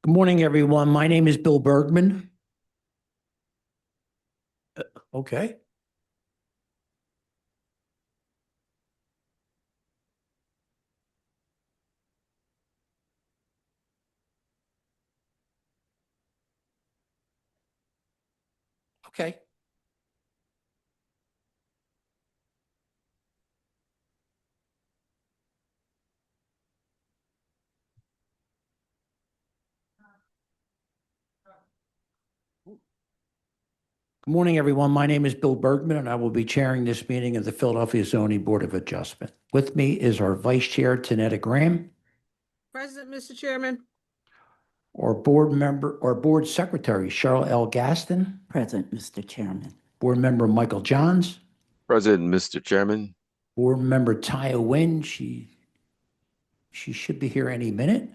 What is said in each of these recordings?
Good morning, everyone. My name is Bill Bergman. Okay. Okay. Good morning, everyone. My name is Bill Bergman, and I will be chairing this meeting of the Philadelphia Zoning Board of Adjustment. With me is our Vice Chair, Tanetta Graham, Present, Mr. Chairman. our Board Member, our Board Secretary, Cheryl L. Gaston, Present, Mr. Chairman. Board Member Michael Johns, President, Mr. Chairman. Board Member Taya Wynn. She should be here any minute.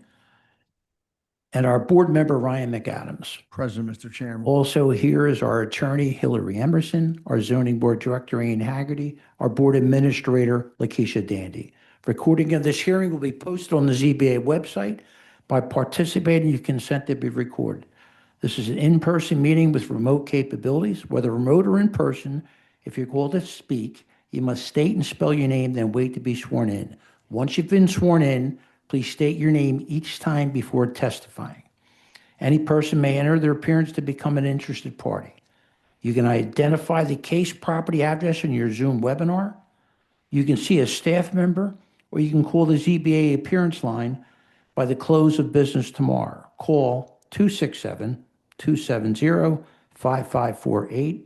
And our Board Member Ryan McAdams. Present, Mr. Chairman. Also here is our attorney, Hillary Emerson, our zoning board director, Ian Haggerty, our board administrator, Lakeisha Dandy. Recording of this hearing will be posted on the ZBA website. By participating, you consent to be recorded. This is an in-person meeting with remote capabilities, whether remote or in person. If you're called to speak, you must state and spell your name, then wait to be sworn in. Once you've been sworn in, please state your name each time before testifying. Any person may enter their appearance to become an interested party. You can identify the case property address in your Zoom webinar. You can see a staff member, or you can call the ZBA appearance line by the close of business tomorrow. Call 267-270-5548.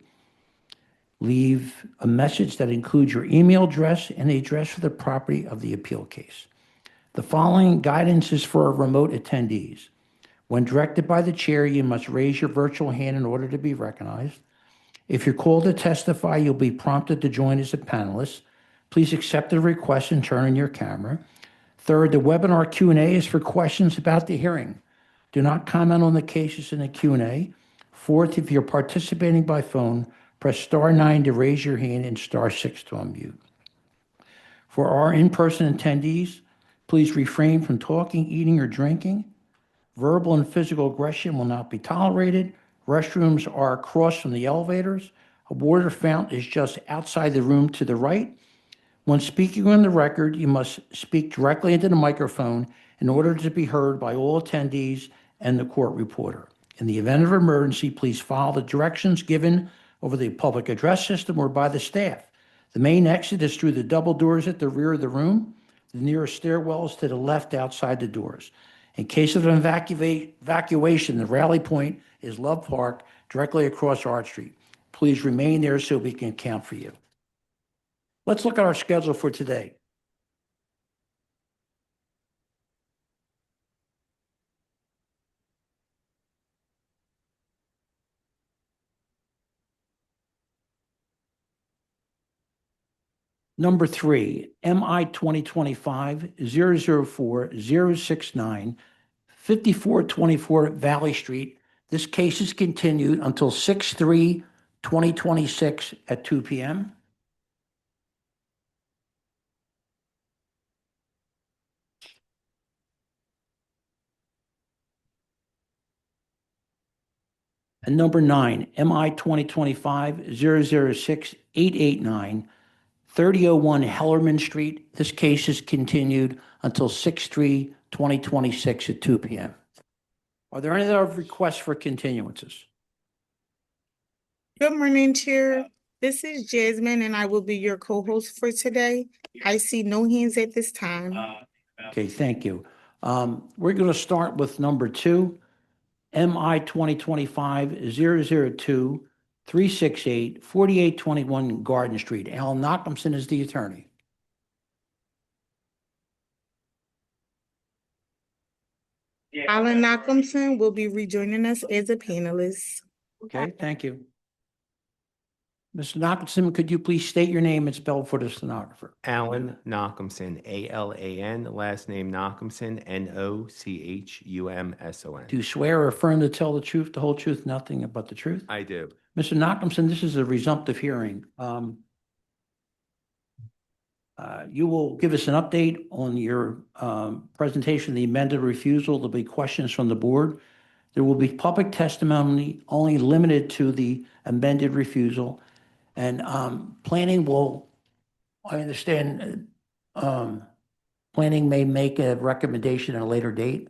Leave a message that includes your email address and the address for the property of the appeal case. The following guidance is for our remote attendees. When directed by the chair, you must raise your virtual hand in order to be recognized. If you're called to testify, you'll be prompted to join as a panelist. Please accept the request and turn on your camera. Third, the webinar Q&A is for questions about the hearing. Do not comment on the cases in the Q&A. Fourth, if you're participating by phone, press *9 to raise your hand and *6 to unmute. For our in-person attendees, please refrain from talking, eating, or drinking. Verbal and physical aggression will not be tolerated. Restrooms are across from the elevators. A water fountain is just outside the room to the right. When speaking on the record, you must speak directly into the microphone in order to be heard by all attendees and the court reporter. In the event of emergency, please follow the directions given over the public address system or by the staff. The main exit is through the double doors at the rear of the room. The nearest stairwell is to the left outside the doors. In case of an evacuation, the rally point is Love Park, directly across Art Street. Please remain there so we can account for you. Let's look at our schedule for today. Number 3, MI 2025-004-069, 5424 Valley Street. This case is continued until 6/3/2026 at 2 p.m. And number 9, MI 2025-006-889, 3001 Hellerman Street. This case is continued until 6/3/2026 at 2 p.m. Are there any other requests for continuances? Good morning, Chair. This is Jasmine, and I will be your co-host for today. I see no hands at this time. Okay, thank you. We're going to start with number 2, MI 2025-002-368, 4821 Garden Street. Alan Nachumson is the attorney. Alan Nachumson will be rejoining us as a panelist. Okay, thank you. Mr. Nachumson, could you please state your name and spell for the stenographer? Alan Nachumson, A-L-A-N, last name Nachumson, N-O-C-H-U-M-S-O-N. Do you swear or affirm to tell the truth, the whole truth, nothing but the truth? I do. Mr. Nachumson, this is a resumptive hearing. You will give us an update on your presentation of the amended refusal. There'll be questions from the board. There will be public testimony only limited to the amended refusal. And planning will, I understand, planning may make a recommendation at a later date.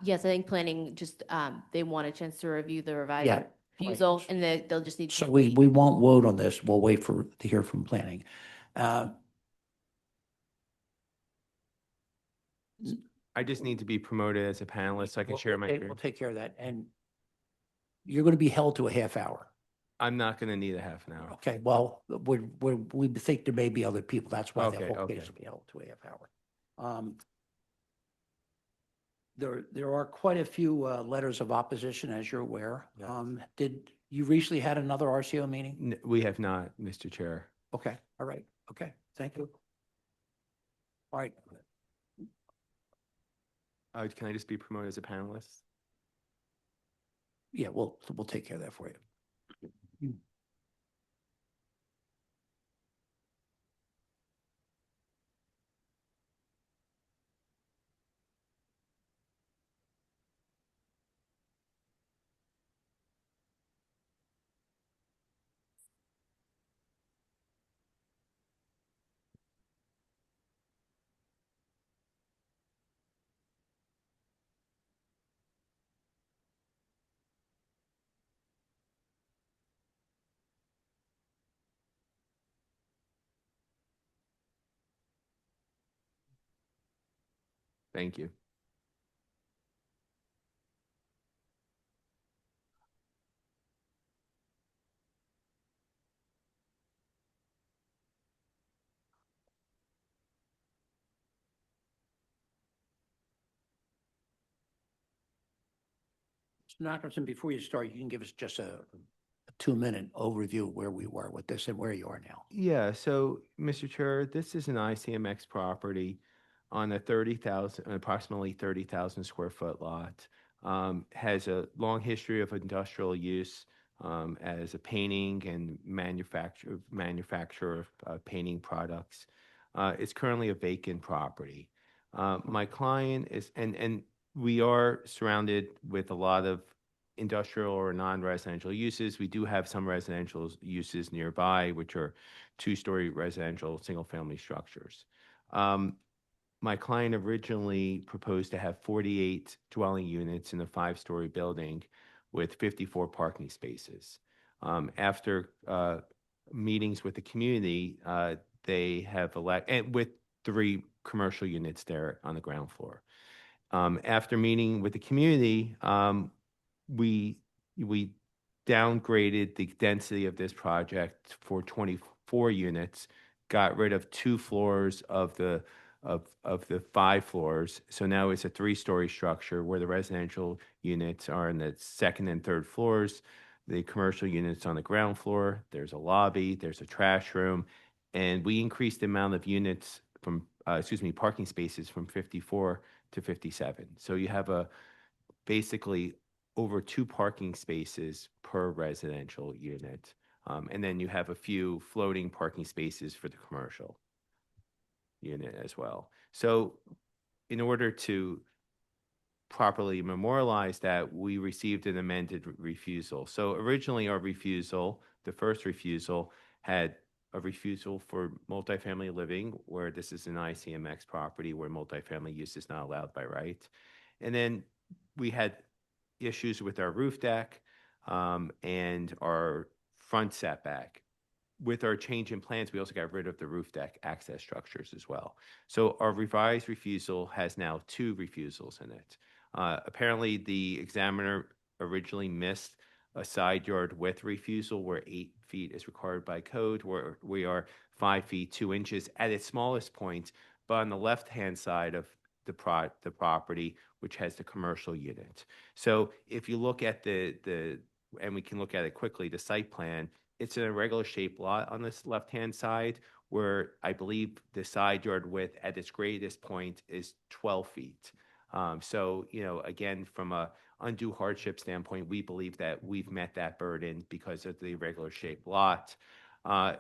Yes, I think planning just, they want a chance to review the Yeah, revised right. refusal and they'll just need. to So we meet. won't vote on this. We'll wait to hear from planning. I just need to be promoted as a panelist so I can share my We'll experience. take care of that. And you're going to be held to a half hour. I'm not going to need a half an hour. Okay, well, we think there may be other people. That's why the Okay, whole case okay. will be held to a half hour. There are quite a few letters of opposition, as you're aware. Yes. Did you recently had another RCO meeting? We have not, Mr. Chair. Okay, all right, okay, thank you. All right, Can I just be promoted as a panelist? yeah, we'll take care of that for you. Thank you. Mr. Knockerson, before you start, you can give us just a 2-minute overview of where we were with this and where you are now. Yeah, so Mr. Chair, this is an ICMX property on a approximately 30,000 square foot lot. Has a long history of industrial use as a painting and manufacturer of painting products. It's currently a vacant property. My client is, and we are surrounded with a lot of industrial or non-residential uses. We do have some residential uses nearby, which are 2-story residential single-family structures. My client originally proposed to have 48 dwelling units in a 5-story building with 54 parking spaces. After meetings with the community, they have and with 3 commercial units there on the ground floor. After meeting with the community, we downgraded the density of this project for 24 units, got rid of 2 floors of the 5 floors. So now it's a 3-story structure where the residential units are in the 2nd and 3rd floors, the commercial units on the ground floor. There's a lobby, there's a trash room, and we increased the amount of units from, parking spaces from 54 to 57. So you have basically over 2 parking spaces per residential unit. And then you have a few floating parking spaces for the commercial unit as well. So in order to properly memorialize that, we received an amended refusal. So originally our refusal, the first refusal, had a refusal for multifamily living, where this is an ICMX property where multifamily use is not allowed by right. And then we had issues with our roof deck and our front setback. With our change in plans, we also got rid of the roof deck access structures as well. So our revised refusal has now 2 refusals in it. Apparently, the examiner originally missed a side yard width refusal where 8 feet is required by code, where we are 5 feet 2 inches at its smallest point, but on the left-hand side of the property, which has the commercial unit. So if you look at and we can look at it quickly, the site plan, it's an irregular shaped lot on this left-hand side, where I believe the side yard width at its greatest point is 12 feet. So, again, from a undue hardship standpoint, we believe that we've met that burden because of the irregular shaped lot. The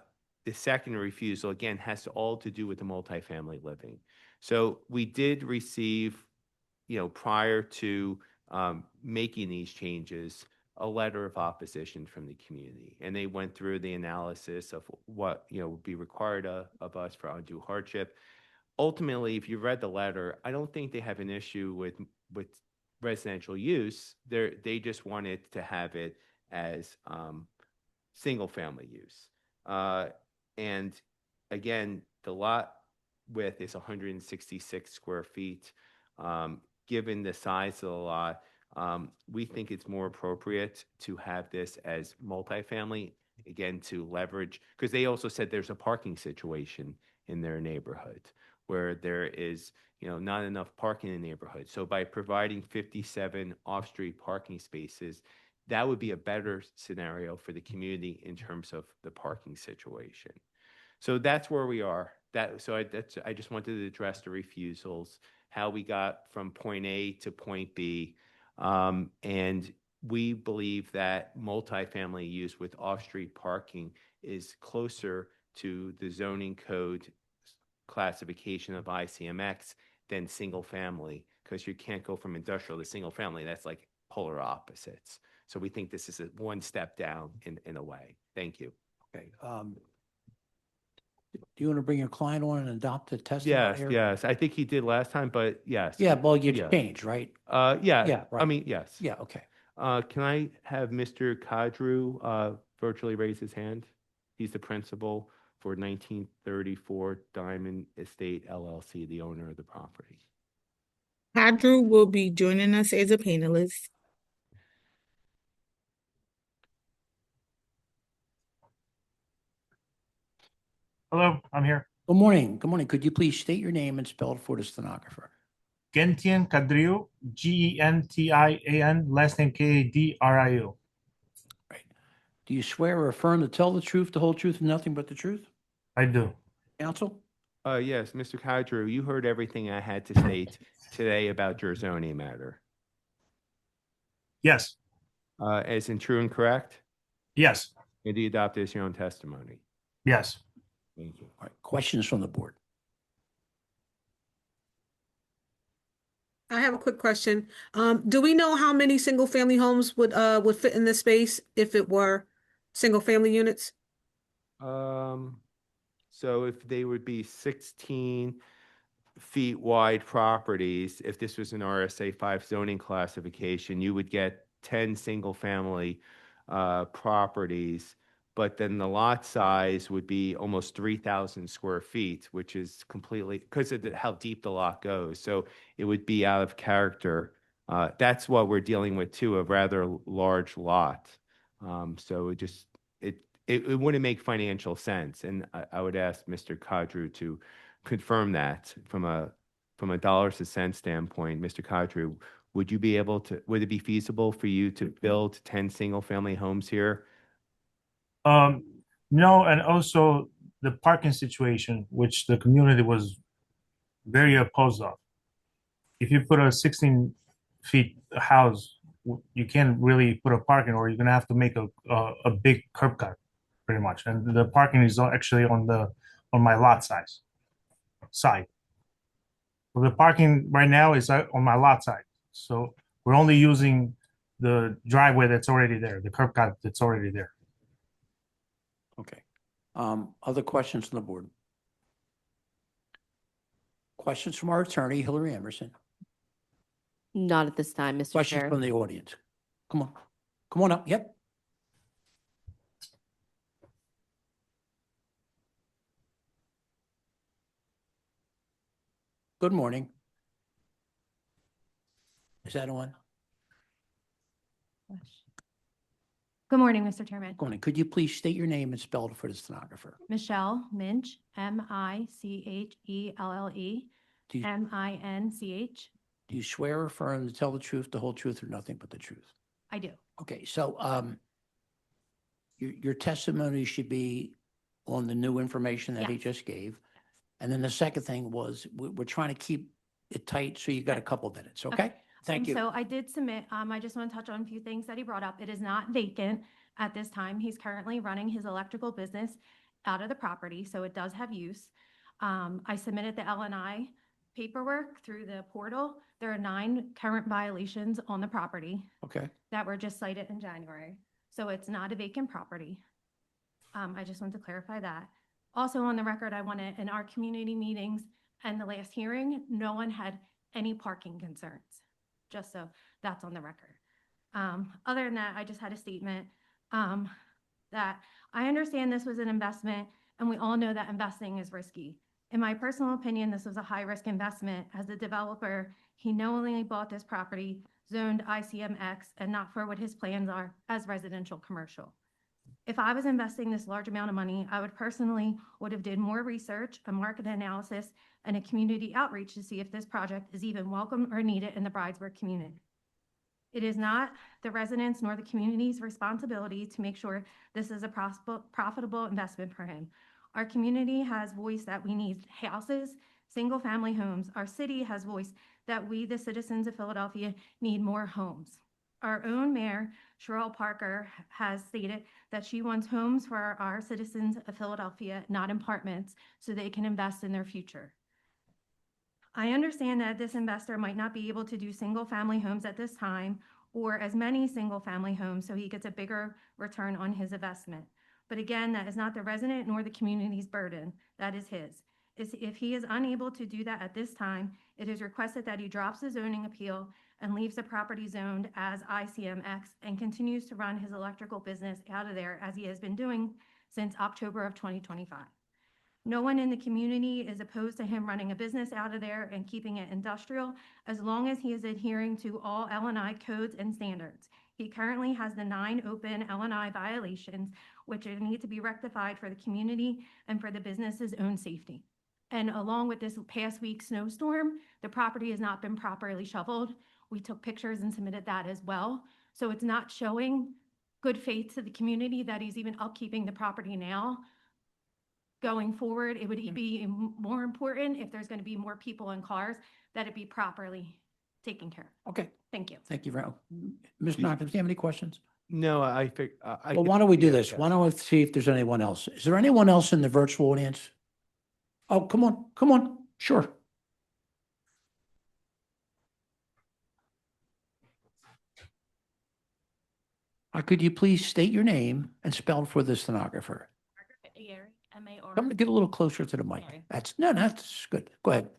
second refusal, again, has all to do with the multifamily living. So we did receive, prior to making these changes, a letter of opposition from the community. And they went through the analysis of what, would be required of us for undue hardship. Ultimately, if you read the letter, I don't think they have an issue with residential use. They just wanted to have it as single-family use. And again, the lot width is 166 square feet. Given the size of the lot, we think it's more appropriate to have this as multifamily, again, to leverage, because they also said there's a parking situation in their neighborhood where there is, not enough parking in the neighborhood. So by providing 57 off-street parking spaces, that would be a better scenario for the community in terms of the parking situation. So that's where we are. I just wanted to address the refusals, how we got from point A to point B. And we believe that multifamily use with off-street parking is closer to the zoning code classification of ICMX than single family, because you can't go from industrial to single family. That's like polar opposites. So we think this is one step down in a way. Thank you. Okay. Do you want to bring your client on and adopt the testimony Yes, here? yes. I think he did last time, but yes. Yeah, well, you Yeah. changed, right? Yeah. Yeah, I right. mean, yes. Yeah, okay. Can I have Mr. Kadru virtually raise his hand? He's the principal for 1934 Diamond Estate LLC, the owner of the property. Kadru will be joining us as a panelist. Hello, I'm here. Good morning. Good morning. Could you please state your name and spell it for the stenographer? Gentian Kadriu, Gentian, last name Kadriu. Right. Do you swear or affirm to tell the truth, the whole truth, and nothing but the truth? I do. Counsel? Yes, Mr. Kadru, you heard everything I had to state today about your zoning matter. Yes, As in true and correct? yes, And do you adopt as your own testimony? yes. Thank you. All right. Questions from the board? I have a quick question. Do we know how many single-family homes would fit in this space if it were single-family units? So if they would be 16 feet wide properties, if this was an RSA 5 zoning classification, you would get 10 single-family properties, but then the lot size would be almost 3,000 square feet, which is completely, because of how deep the lot goes. So it would be out of character. That's what we're dealing with too, a rather large lot. So it wouldn't make financial sense. And I would ask Mr. Kadru to confirm that from a dollars to cents standpoint. Mr. Kadru, would it be feasible for you to build 10 single-family homes here? No, and also the parking situation, which the community was very opposed of. If you put a 16 feet house, you can't really put a parking, or you're gonna have to make a big curb cut, pretty much. And the parking is actually on my lot side. Well, the parking right now is on my lot side, so we're only using the driveway that's already there, the curb cut that's already there. Okay. Other questions from the board? Questions from our attorney, Hillary Emerson? Not at this time, Mr. Questions Chair. from the audience? Come on. Come on up. Yep. Good morning. Is that on? Good morning, Mr. Chairman. Good morning. Could you please state your name and spell it for the stenographer? Michelle Minch, Michelle, Do you, Minch. do you swear or affirm to tell the truth, the whole truth, or nothing but the truth? I do. Okay, so your testimony should be on the new information that he Yes. just gave. And then the second thing was, we're trying to keep it tight, so you got a couple minutes, okay? Thank you. So I did submit, I just want to touch on a few things that he brought up. It is not vacant at this time. He's currently running his electrical business out of the property, so it does have use. I submitted the LNI paperwork through the portal, there are 9 current violations on the property Okay. that were just cited in January. So it's not a vacant property. I just want to clarify that. Also on the record, I want to, in our community meetings and the last hearing, no one had any parking concerns, just so that's on the record. Other than that, I just had a statement that I understand this was an investment, and we all know that investing is risky. In my personal opinion, this was a high-risk investment. As a developer, he knowingly bought this property zoned ICMX and not for what his plans are as residential commercial. If I was investing this large amount of money, I would have did more research, a market analysis, and a community outreach to see if this project is even welcome or needed in the Bridesburg community. It is not the residents nor the community's responsibility to make sure this is a profitable investment for him. Our community has voiced that we need houses, single-family homes. Our city has voiced that we, the citizens of Philadelphia, need more homes. Our own mayor, Sherelle Parker, has stated that she wants homes for our citizens of Philadelphia, not apartments, so they can invest in their future. I understand that this investor might not be able to do single-family homes at this time or as many single-family homes, so he gets a bigger return on his investment. But again, that is not the resident nor the community's burden. That is his. If he is unable to do that at this time, it is requested that he drops the zoning appeal and leaves the property zoned as ICMX and continues to run his electrical business out of there as he has been doing since October of 2025. No one in the community is opposed to him running a business out of there and keeping it industrial as long as he is adhering to all L&I codes and standards. He currently has the 9 open L&I violations, which need to be rectified for the community and for the business's own safety. And along with this past week's snowstorm, the property has not been properly shoveled. We took pictures and submitted that as well. So it's not showing good faith to the community that he's even upkeeping the property now. Going forward, it would be more important if there's going to be more people and cars, that it be properly taken care of. Okay. Thank you. Thank you very much. Ms. Knox, do you have any questions? No, I Well, why don't we do yeah, this? yeah. Why don't we see if there's anyone else? Is there anyone else in the virtual audience? Oh, come on. Sure. Could you please state your name and spell for the stenographer? Aguirre, M-A-R. Come to get a little closer to the mic. Sorry. That's good. Go ahead.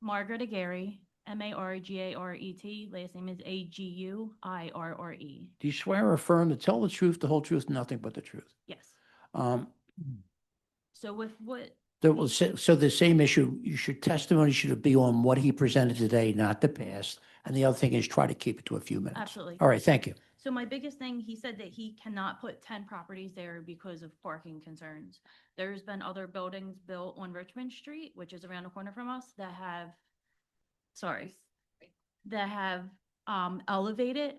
Margaret Aguirre, M-A-R-G-A-R-E-T. Last name is A-G-U-I-R-R-E. Do you swear or affirm to tell the truth, the whole truth, nothing but the truth? Yes. Um, So with what, so the same issue, your testimony should be on what he presented today, not the past. And the other thing is try to keep it to a few minutes. Absolutely. All right, thank you. So my biggest thing, he said that he cannot put 10 properties there because of parking concerns. There's been other buildings built on Richmond Street, which is around the corner from us, that have, elevated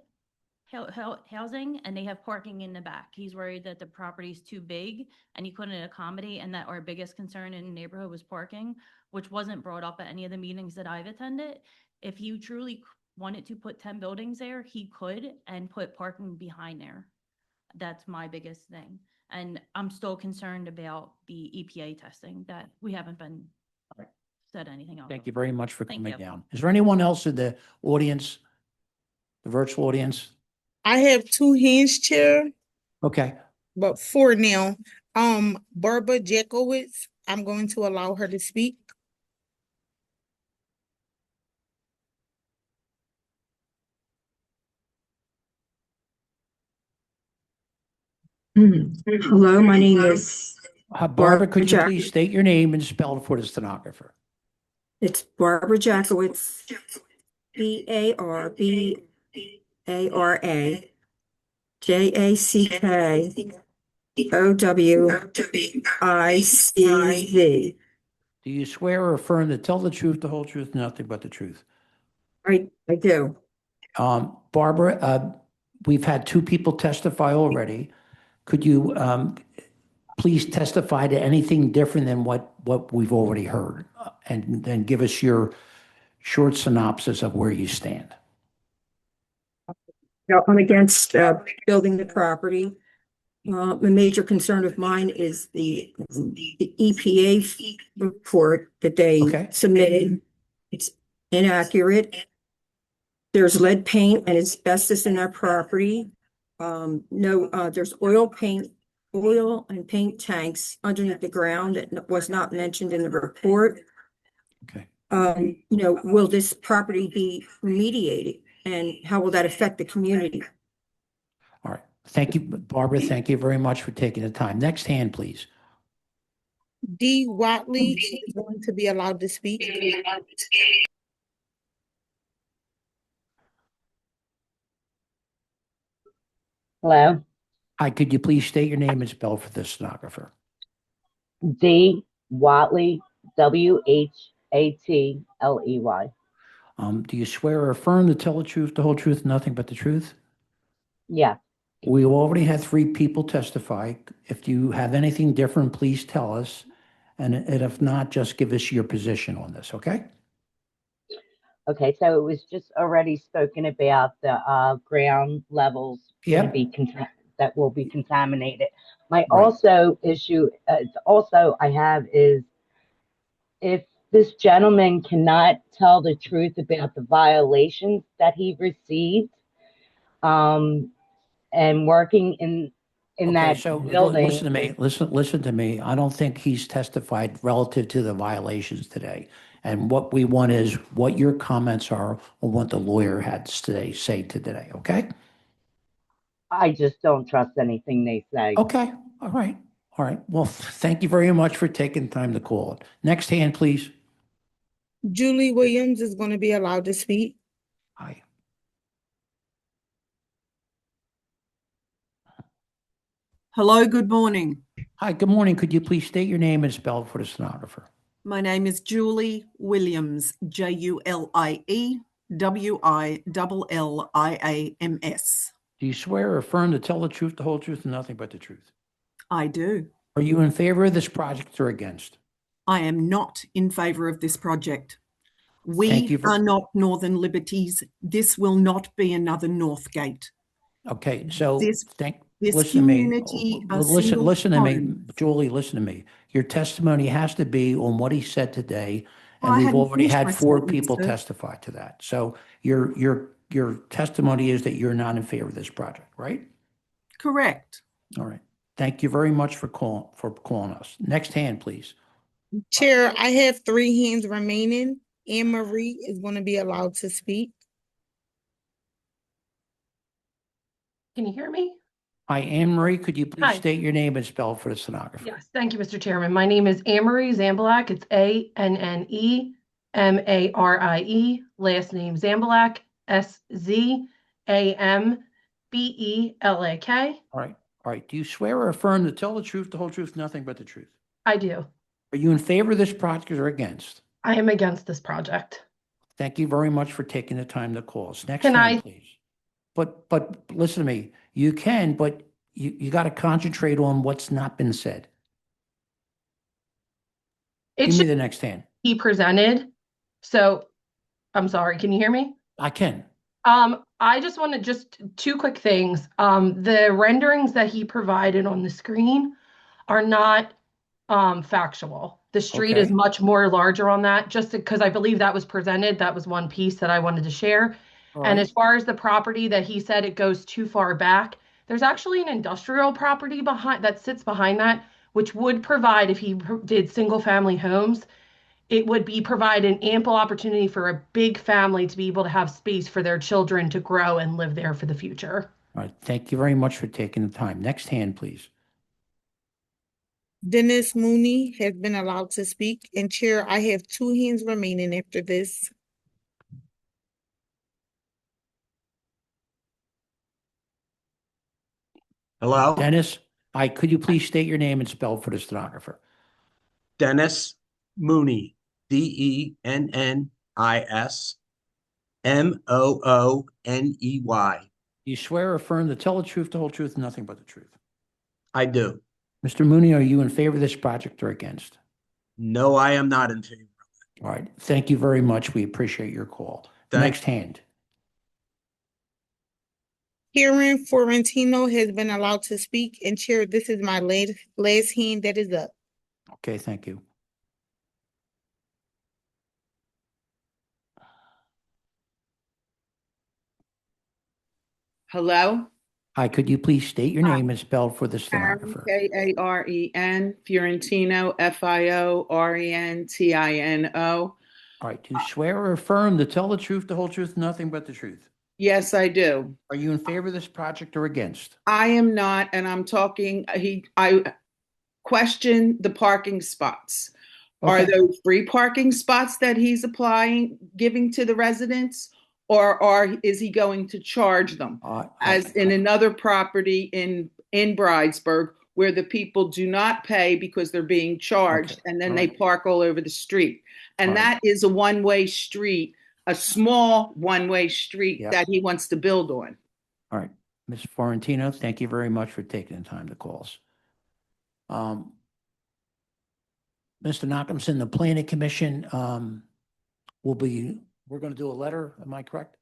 housing, and they have parking in the back. He's worried that the property's too big and he couldn't accommodate, and that our biggest concern in the neighborhood was parking, which wasn't brought up at any of the meetings that I've attended. If he truly wanted to put 10 buildings there, he could, and put parking behind there. That's my biggest thing. And I'm still concerned about the EPA testing, that we haven't been said anything else. Thank you very much for Thank coming you. down. Is there anyone else in the audience, the virtual audience? I have 2 hands, Chair, Okay, but 4 now. Barbara Jackowitz, I'm going to allow her to speak. Hello, my name is, Barbara, could you Jack- please state your name and spell it for the stenographer? it's Barbara Jackowitz, B-A-R-B-A-R-A, Jackowicz. Do you swear or affirm to tell the truth, the whole truth, nothing but the truth? I do. Barbara, we've had 2 people testify already. Could you please testify to anything different than what we've already heard? And then give us your short synopsis of where you stand. Now, I'm against building the property. A major concern of mine is the EPA report that they Okay. submitted. It's inaccurate. There's lead paint and asbestos in that property. No, there's oil and paint tanks underneath the ground that was not mentioned in the report. Okay. Will this property be remediated and how will that affect the community? All right. Thank you, Barbara. Thank you very much for taking the time. Next hand, please. D. Watley is going to be allowed to speak. Hello, Hi, could you please state your name and spell for the stenographer? D. Watley, Whatley. Do you swear or affirm to tell the truth, the whole truth, and nothing but the truth? Yeah, We already had 3 people testify. If you have anything different, please tell us. And if not, just give us your position on this, okay? okay, so it was just already spoken about the ground levels Yep. that will be contaminated. My Right. also issue, I have is if this gentleman cannot tell the truth about the violations that he received, and working in Okay, that so building. listen to me. Listen to me. I don't think he's testified relative to the violations today. And what we want is what your comments are on what the lawyer had to say today, okay? I just don't trust anything they say. Okay, all right, all right. Well, thank you very much for taking time to call. Next hand, please. Julie Williams is going to be allowed to speak. Hi. Hello, good morning. Hi, good morning. Could you please state your name and spell it for the stenographer? My name is Julie Williams, JULIE WILLIAMS. Do you swear or affirm to tell the truth, the whole truth, and nothing but the truth? I do. Are you in favor of this project or against? I am not in favor of this project. Thank We you for- are not Northern Liberties. This will not be another Northgate. Okay, so This listen to me. community, a single Listen to me, home. Julie, listen to me. Your testimony has to be on what he said today. Well, And I we've hadn't already finished had my 4 statement, people sir. testify to that. So your testimony is that you're not in favor of this project, right? Correct. All right. Thank you very much for calling us. Next hand, please. Chair, I have 3 hands remaining. Anne Marie is going to be allowed to speak. Can you hear me? Hi, Anne Marie, could you please Hi. state your name and spell for the stenographer? Yes, thank you, Mr. Chairman. My name is Anne-Marie Zambalak. It's ANNEMARIE. Last name Zambalak, SZAMBELAK. All right. All right. Do you swear or affirm to tell the truth, the whole truth, nothing but the truth? I do. Are you in favor of this project or against? I am against this project. Thank you very much for taking the time to call us. Next Can hand, I- please. But listen to me. You can, but you got to concentrate on what's not been said. It Give me should the next hand. be presented. So, I'm sorry, can you hear me? I can. I just want to just 2 quick things. The renderings that he provided on the screen are not factual. The street is Okay. much more larger on that, just because I believe that was presented. That was one piece that I wanted to share. All And right. as far as the property that he said it goes too far back, there's actually an industrial property behind that sits behind that, which would provide, if he did single family homes, it would be provide an ample opportunity for a big family to be able to have space for their children to grow and live there for the future. All right. Thank you very much for taking the time. Next hand, please. Dennis Mooney has been allowed to speak. And Chair, I have 2 hands remaining after this. Hello, Dennis, could you please state your name and spell for the stenographer? Dennis Mooney, DennisMooney. Do you swear or affirm to tell the truth, the whole truth, and nothing but the truth? I do. Mr. Mooney, are you in favor of this project or against? No, I am not in favor. All right. Thank you very much. We appreciate your call. Thank- Next hand. Karen Florentino has been allowed to speak. And Chair, this is my last hand that is up. Okay, thank you. Hello? Hi, could you please state your name and spell for the Karen, stenographer? Karen, Fiorentino, Fiorentino. All right, do you swear or affirm to tell the truth, the whole truth, nothing but the truth? Yes, I do. Are you in favor of this project or against? I am not, and I'm talking, I question the parking spots. Are Okay. those free parking spots that he's giving to the residents? Or is he going to charge them? As in another property in Bridesburg, where the people do not pay because they're being charged, Okay. and then All they right. park all over the street. And All right. that is a one-way street, a small one-way street Yeah. that he wants to build on. All right, Ms. Florentino, thank you very much for taking the time to call us. Mr. Knockhamson, the planning commission, we're going to do a letter, am I correct?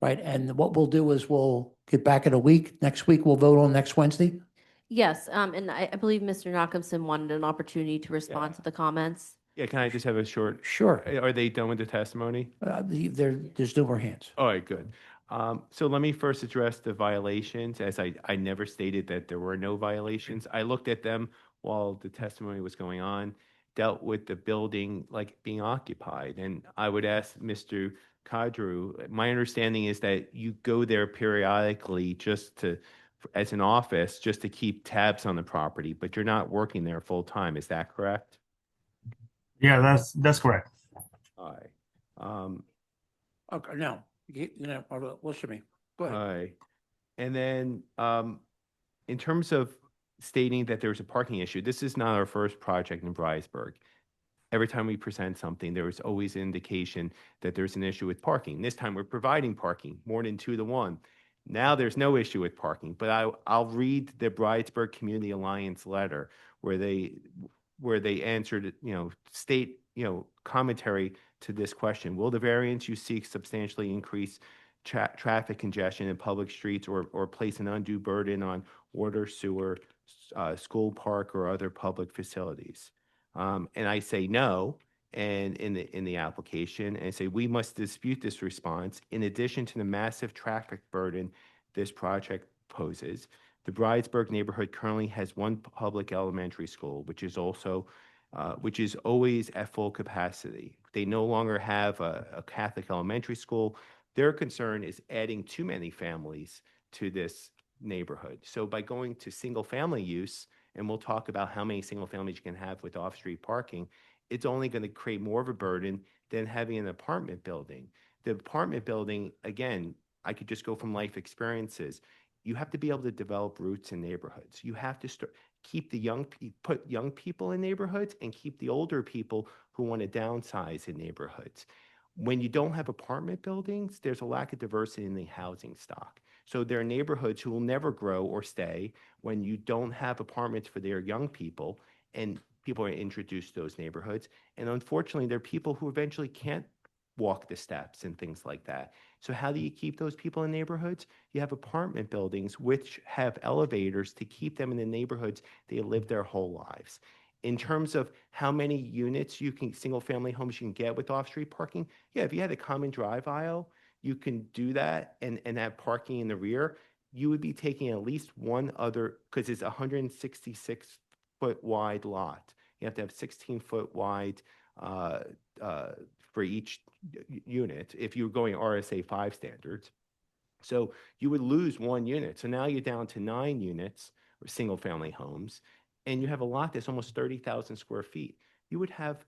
Right, and what we'll do is we'll get back in a week. Next week, we'll vote on next Wednesday. Yes, and I believe Mr. Knockhamson wanted an opportunity to respond to the comments. Yeah, can I just have a short? Sure. Are they done with the testimony? There's no more hands. All right, good. So let me first address the violations, as I never stated that there were no violations. I looked at them while the testimony was going on, dealt with the building like being occupied. And I would ask Mr. Kadru, my understanding is that you go there periodically as an office, just to keep tabs on the property, but you're not working there full time. Is that correct? Yeah, that's correct. All right. Okay, no, listen to me. Go ahead. All right. And then in terms of stating that there's a parking issue, this is not our first project in Bridesburg. Every time we present something, there is always an indication that there's an issue with parking. This time we're providing parking, more than 2 to 1. Now there's no issue with parking, but I'll read the Bridesburg Community Alliance letter where they answered, state, commentary to this question. Will the variance you seek substantially increase traffic congestion in public streets or place an undue burden on water, sewer, school, park, or other public facilities? And I say no, and in the application, and say we must dispute this response. In addition to the massive traffic burden this project poses, the Bridesburg neighborhood currently has one public elementary school, which is always at full capacity. They no longer have a Catholic elementary school. Their concern is adding too many families to this neighborhood. So by going to single family use, and we'll talk about how many single families you can have with off-street parking, it's only going to create more of a burden than having an apartment building. The apartment building, again, I could just go from life experiences. You have to be able to develop roots in neighborhoods. You have to keep put young people in neighborhoods and keep the older people who want to downsize in neighborhoods. When you don't have apartment buildings, there's a lack of diversity in the housing stock. So there are neighborhoods who will never grow or stay when you don't have apartments for their young people, and people are introduced to those neighborhoods. And unfortunately, there are people who eventually can't walk the steps and things like that. So how do you keep those people in neighborhoods? You have apartment buildings which have elevators to keep them in the neighborhoods they live their whole lives. In terms of how many units single family homes you can get with off-street parking, yeah, if you had a common drive aisle, you can do that and have parking in the rear. You would be taking at least one other, because it's a 166-foot wide lot. You have to have 16-foot wide for each unit if you're going RSA 5 standards. So you would lose 1 unit. So now you're down to 9 units or single family homes, and you have a lot that's almost 30,000 square feet. You would have,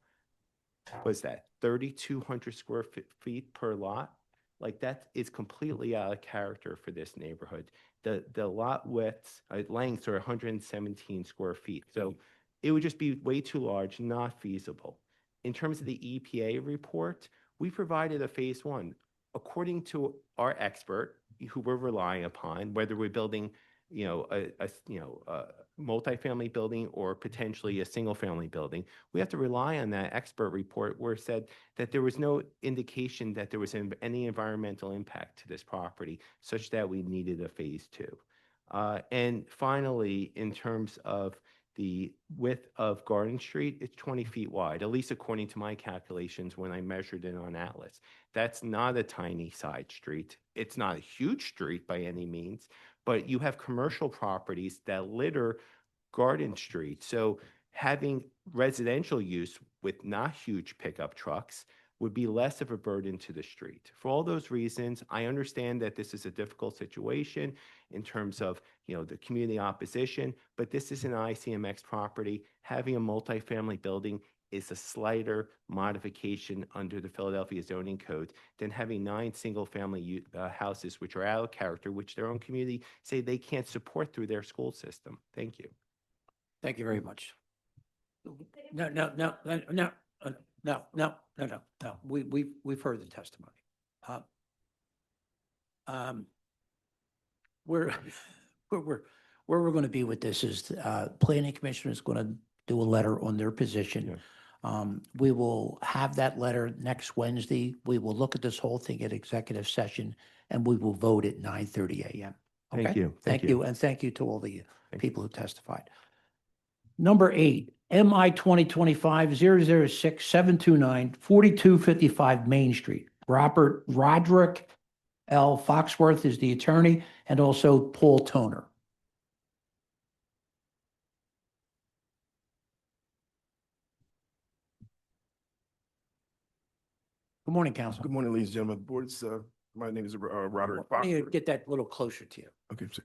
what's that, 3,200 square feet per lot? Like that is completely out of character for this neighborhood. The lot lengths are 117 square feet. So it would just be way too large, not feasible. In terms of the EPA report, we provided a phase 1. According to our expert, who we're relying upon, whether we're building, a multifamily building or potentially a single family building, we have to rely on that expert report where it said that there was no indication that there was any environmental impact to this property such that we needed a phase 2. And finally, in terms of the width of Garden Street, it's 20 feet wide, at least according to my calculations when I measured it on Atlas. That's not a tiny side street. it's not a huge street by any means, but you have commercial properties that litter Garden Street. So having residential use with not huge pickup trucks would be less of a burden to the street. For all those reasons, I understand that this is a difficult situation in terms of, the community opposition, but this is an ICMX property. Having a multifamily building is a slighter modification under the Philadelphia zoning code than having 9 single-family houses which are out of character, which their own community say they can't support through their school system. Thank you. Thank you very much. No. We've heard the testimony. Where we're going to be with this is, planning commission is going to do a letter on their position. We will have that letter next Wednesday. We will look at this whole thing at executive session and we will vote at 9:30 a.m. Thank Okay? you. Thank you. And thank you to all the people who testified. Number 8, MI 2025-006-729, 4255 Main Street. Roderick L. Foxworth is the attorney, and also Paul Toner. Good morning, counsel. Good morning, ladies and gentlemen. Boards, my name is Roderick Why don't you Foxworth. get that a little closer to you? Okay, sir.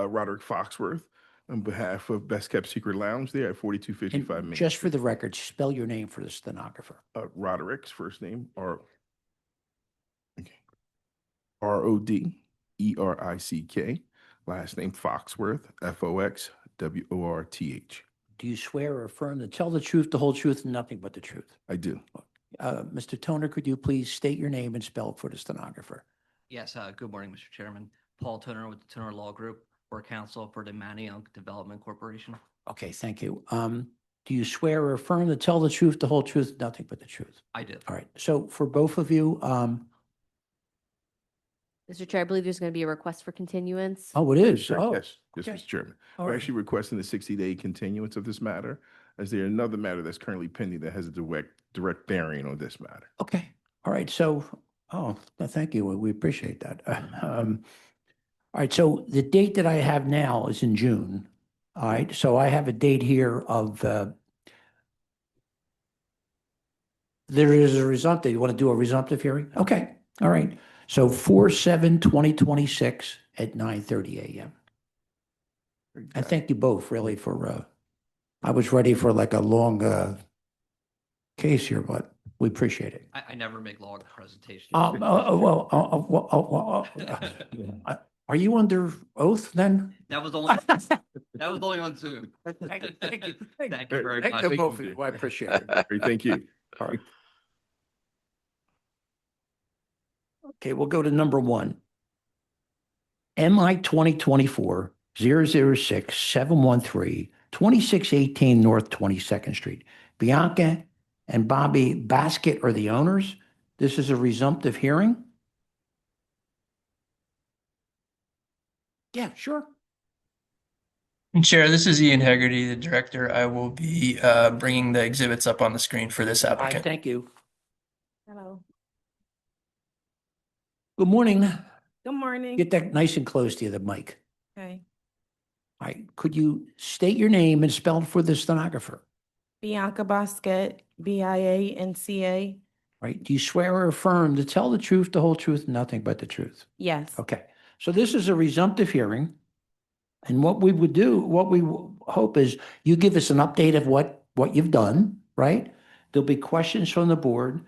Roderick Foxworth on behalf of Best Kept Secret Lounge there at 4255 And Main. just for the record, spell your name for the stenographer. Roderick's first name RODERICK, last name Foxworth, FOXWORTH. Do you swear or affirm to tell the truth, the whole truth, and nothing but the truth? I do. Mr. Toner, could you please state your name and spell it for the stenographer? Yes, good morning, Mr. Chairman. Paul Toner with the Toner Law Group, or counsel for the Manayunk Development Corporation. Okay, thank you. Do you swear or affirm to tell the truth, the whole truth, nothing but the truth? I do. All right, so for both of you, Mr. Chair, I believe there's going to be a request for continuance. oh, it is? Correct, Oh, yes, okay. Mr. Chairman. All We're right. actually requesting the 60-day continuance of this matter, as there another matter that's currently pending that has a direct bearing on this matter. Okay, all right, so, thank you, we appreciate that. All right, so the date that I have now is in June. All right, so I have a date here of, there is a resumptive, you want to do a resumptive hearing? Okay, all right. So 4/7/2026 at 9:30 a.m. And thank you both really for, I was ready for like a long case here, but we appreciate it. I never make long presentations. Are you under oath then? That was only, that was only on Zoom. Thank you. Thank you very Thank much. you both of you. I appreciate it. Great, thank you. All right. Okay, we'll go to number 1. MI 2024-006-713, 2618 North 22nd Street. Bianca and Bobby Basket are the owners. This is a resumptive hearing. Yeah, sure. Chair, this is Ian Hegarty, the director. I will be bringing the exhibits up on the screen for this All right, applicant. thank you. Hello. Good morning. Good morning. Get that nice and close to you, the mic. Okay. All right, could you state your name and spell it for the stenographer? Bianca Basket, BIANCA. Right, do you swear or affirm to tell the truth, the whole truth, and nothing but the truth? Yes. Okay, so this is a resumptive hearing. And what we would do, what we hope is you give us an update of what you've done, right? There'll be questions from the board.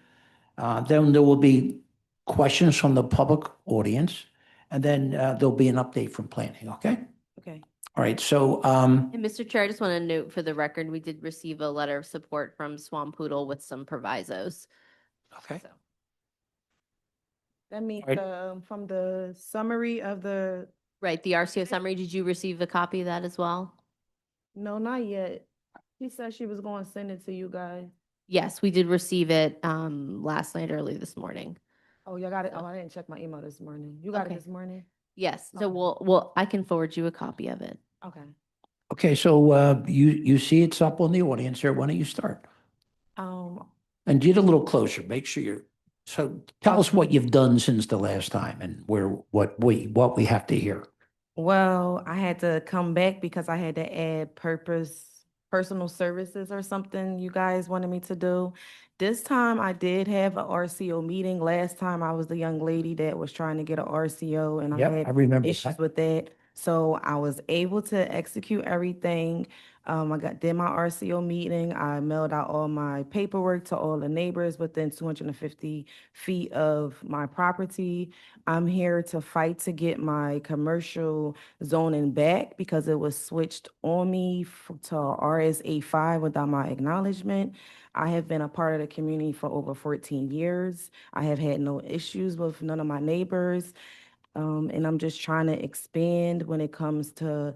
Then there will be questions from the public audience. And then there'll be an update from planning, okay? Okay. All right, so, And Mr. Chair, I just want to note for the record, we did receive a letter of support from Swampoodle with some provisos. Okay. So, That means Right. from the summary of the, right, the RCO summary, did you receive a copy of that as well? no, not yet. She said she was going to send it to you guys. Yes, we did receive it last night, early this morning. Oh, you got it. Oh, I didn't check my email this morning. You got Okay. it this morning? Yes, so Okay. I can forward you a copy of it. Okay. okay, so you see it's up on the audience here. Why don't you start? Um, And get a little closer. Make sure you're So tell us what you've done since the last time and what we have to hear. Well, I had to come back because I had to add personal services or something you guys wanted me to do. This time I did have a RCO meeting. Last time I was the young lady that was trying to get a RCO and I Yep, had I remember issues that. with that. So I was able to execute everything. Did my RCO meeting. I mailed out all my paperwork to all the neighbors within 250 feet of my property. I'm here to fight to get my commercial zoning back because it was switched on me to RSA 5 without my acknowledgement. I have been a part of the community for over 14 years. I have had no issues with none of my neighbors. And I'm just trying to expand when it comes to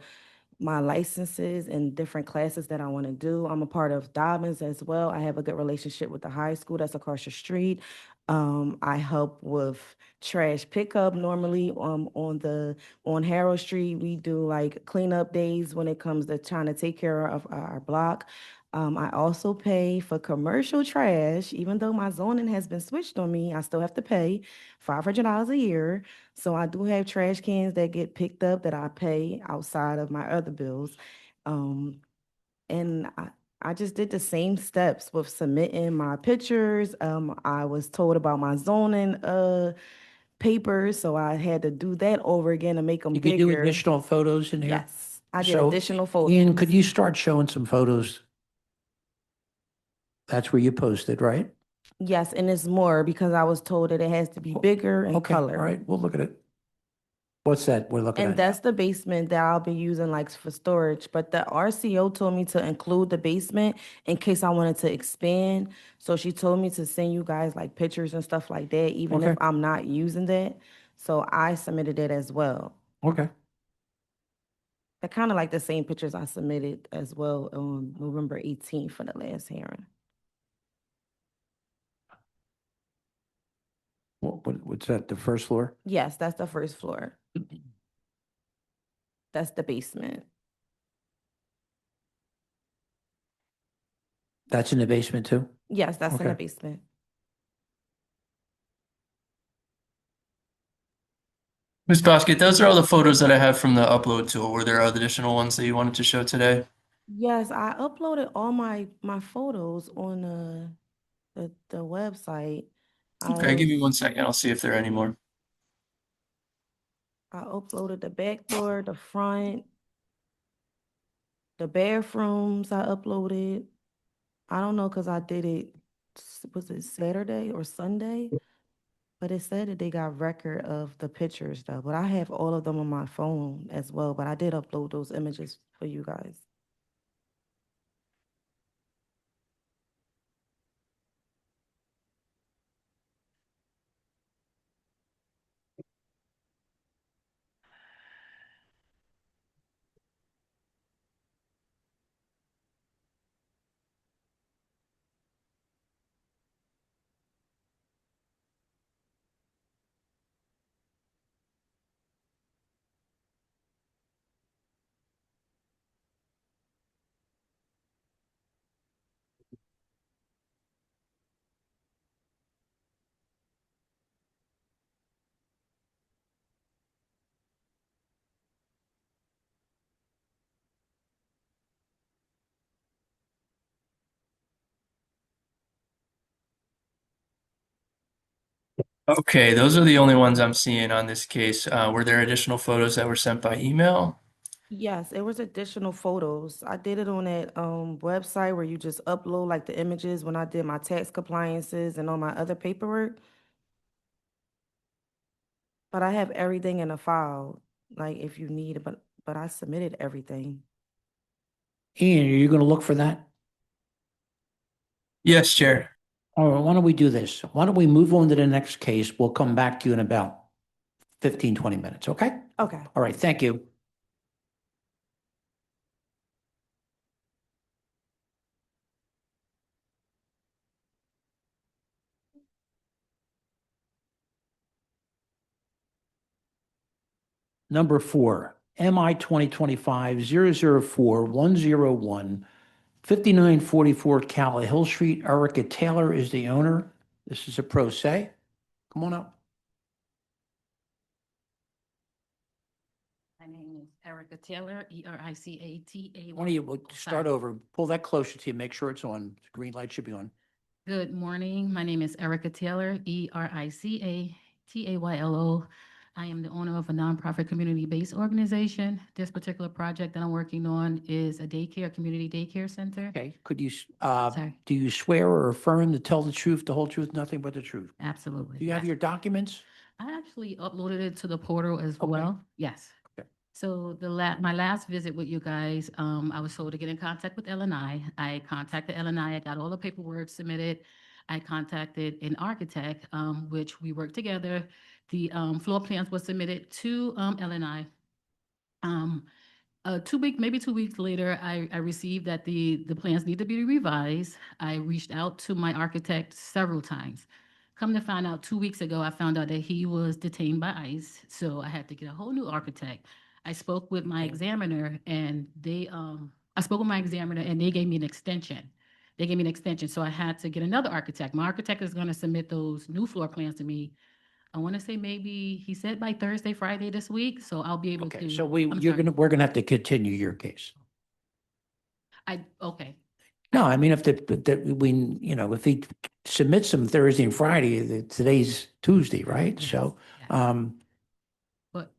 my licenses and different classes that I want to do. I'm a part of Dobbins as well. I have a good relationship with the high school that's across the street. I help with trash pickup normally on Harold Street. We do like cleanup days when it comes to trying to take care of our block. I also pay for commercial trash, even though my zoning has been switched on me, I still have to pay $500 a year. So I do have trash cans that get picked up that I pay outside of my other bills. And I just did the same steps with submitting my pictures. I was told about my zoning papers, so I had to do that over again to make them You could do bigger. additional photos in here? Yes, I did So, additional photos. Ian, could you start showing some photos? That's where you posted, right? Yes, and it's more because I was told that it has to be bigger and Okay, all color. right, we'll look at it. What's that we're looking And at? that's the basement that I'll be using like for storage, but the RCO told me to include the basement in case I wanted to expand. So she told me to send you guys like pictures and stuff like that, even if Okay. I'm not using that. So I submitted it as well. Okay. They're kind of like the same pictures I submitted as well on November 18th for the last hearing. What's that, the first floor? Yes, that's the first floor. That's the basement. That's in the basement too? Yes, that's in the Okay. basement. Ms. Basket, those are all the photos that I have from the upload tool. Were there other additional ones that you wanted to show today? Yes, I uploaded all my photos on the website. Okay, give me 1 second. I'll see if there are any more. I uploaded the back door, the front, the bathrooms I uploaded. I don't know because I did it, was it Saturday or Sunday? But it said that they got record of the pictures though, but I have all of them on my phone as well, but I did upload those images for you guys. Okay, those are the only ones I'm seeing on this case. Were there additional photos that were sent by email? Yes, it was additional photos. I did it on that website where you just upload like the images when I did my tax compliances and all my other paperwork. But I have everything in a file, like if you need it, but I submitted everything. Ian, are you going to look for that? Yes, Chair. All right, why don't we do this? Why don't we move on to the next case? We'll come back to you in about 15, 20 minutes, okay? Okay. All right, thank you. Number 4, MI 2025-004-101, 5944 Calla Hill Street. Erica Taylor is the owner. This is a pro se. Come on up. My name is Erica Taylor, ERICATAY. Why don't you start over, pull that closer to you, make sure it's on. The green light should be on. Good morning. My name is Erica Taylor, ERICATAYLO. I am the owner of a nonprofit community-based organization. This particular project that I'm working on is a community daycare center. Okay, could you, Sorry. do you swear or affirm to tell the truth, the whole truth, nothing but the truth? Absolutely. Do you have your documents? I actually uploaded it to the portal as well. Yes. Okay. So my last visit with you guys, I was told to get in contact with LNI. I contacted LNI. I got all the paperwork submitted. I contacted an architect, which we worked together. The floor plans were submitted to LNI. 2 weeks later, I received that the plans need to be revised. I reached out to my architect several times. Come to find out 2 weeks ago, I found out that he was detained by ICE. So I had to get a whole new architect. I spoke with my examiner and they gave me an extension. So I had to get another architect. My architect is going to submit those new floor plans to me. I want to say maybe he said by Thursday, Friday this week. So I'll be able to. Okay, so I'm sorry. we're gonna have to continue your case. Okay. No, I mean, if if he submits them Thursday and Friday, today's Tuesday, right? So, But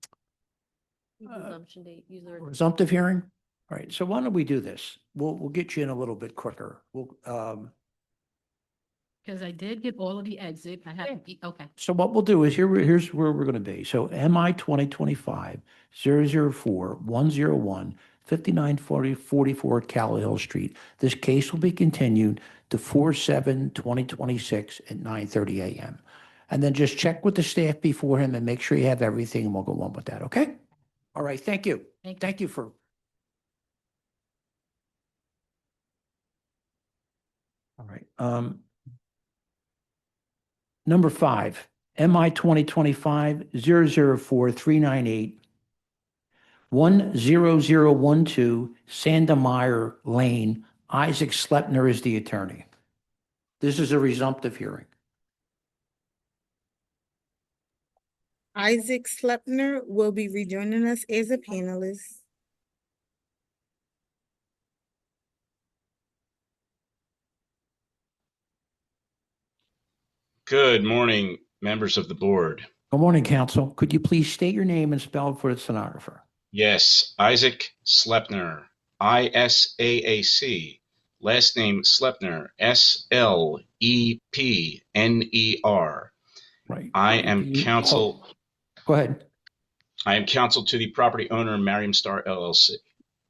Resumption date, user. resumptive hearing? All right, so why don't we do this? We'll get you in a little bit quicker. because I did get all of the exit. I have, okay. So what we'll do is here's where we're gonna be. So MI 2025-004-101, 5944 Cal Hill Street. This case will be continued to 4/7/2026 at 9:30 a.m. And then just check with the staff before him and make sure you have everything and we'll go on with that, okay? All right, thank you. Thank you for. All right, number 5, MI 2025-004-398, 10012 Sandemeyer Lane. Isaac Slepner is the attorney. This is a resumptive hearing. Isaac Slepner will be rejoining us as a panelist. Good morning, members of the board. Good morning, counsel. Could you please state your name and spell it for the stenographer? Yes, Isaac Slepner, ISAAC. Last name Slepner, SLEPNER. Right. I am counsel. Go ahead. I am counsel to the property owner, Mariam Star LLC.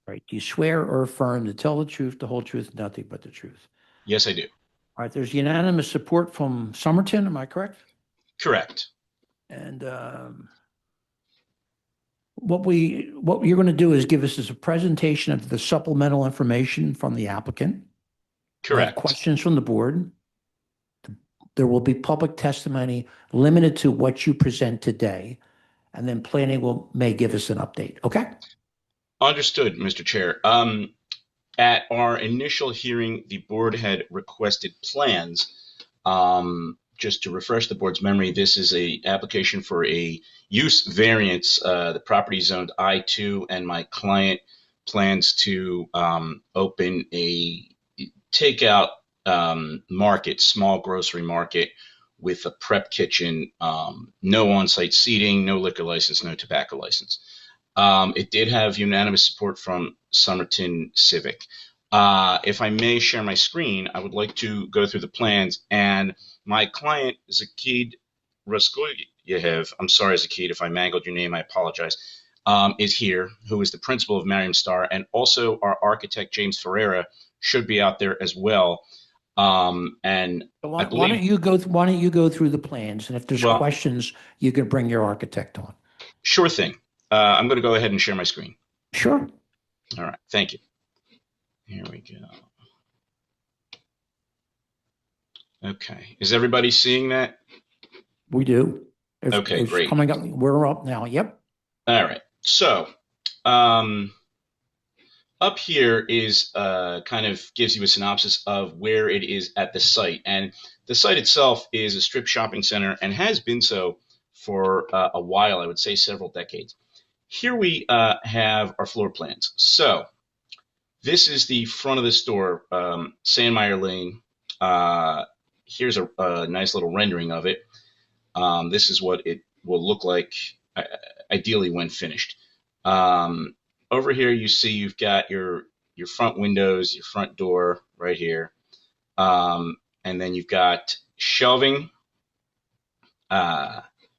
Right. Do you swear or affirm to tell the truth, the whole truth, nothing but the truth? Yes, I do. All right. There's unanimous support from Somerton. Am I correct? Correct. And what you're going to do is give us a presentation of the supplemental information from the applicant. Correct. Questions from the board. There will be public testimony limited to what you present today, and then planning may give us an update. Okay? Understood, Mr. Chair. At our initial hearing, the board had requested plans. Just to refresh the board's memory, this is a application for a use variance. The property is zoned I2, and my client plans to open a takeout market, small grocery market with a prep kitchen, no on-site seating, no liquor license, no tobacco license. It did have unanimous support from Somerton Civic. If I may share my screen, I would like to go through the plans. And my client, Zakid Raskoyev, I'm sorry, Zakid, if I mangled your name, I apologize, is here, who is the principal of Mariam Star, and also our architect, James Ferreira, should be out there as well. And why don't you go through the plans, and if there's questions, you can bring your architect on. Sure thing. I'm going to go ahead and share my screen. Sure. All right. Thank you. Here we go. Okay. Is everybody seeing that? We do. Okay, great. Coming up, we're up now. Yep. All right. So, up here is kind of gives you a synopsis of where it is at the site. And The site itself is a strip shopping center and has been so for a while, I would say several decades. Here we have our floor plans. So this is the front of the store, Sandmeyer Lane. Here's a nice little rendering of it. This is what it will look like ideally when finished. Over here you see you've got your front windows, your front door right here. And then you've got shelving,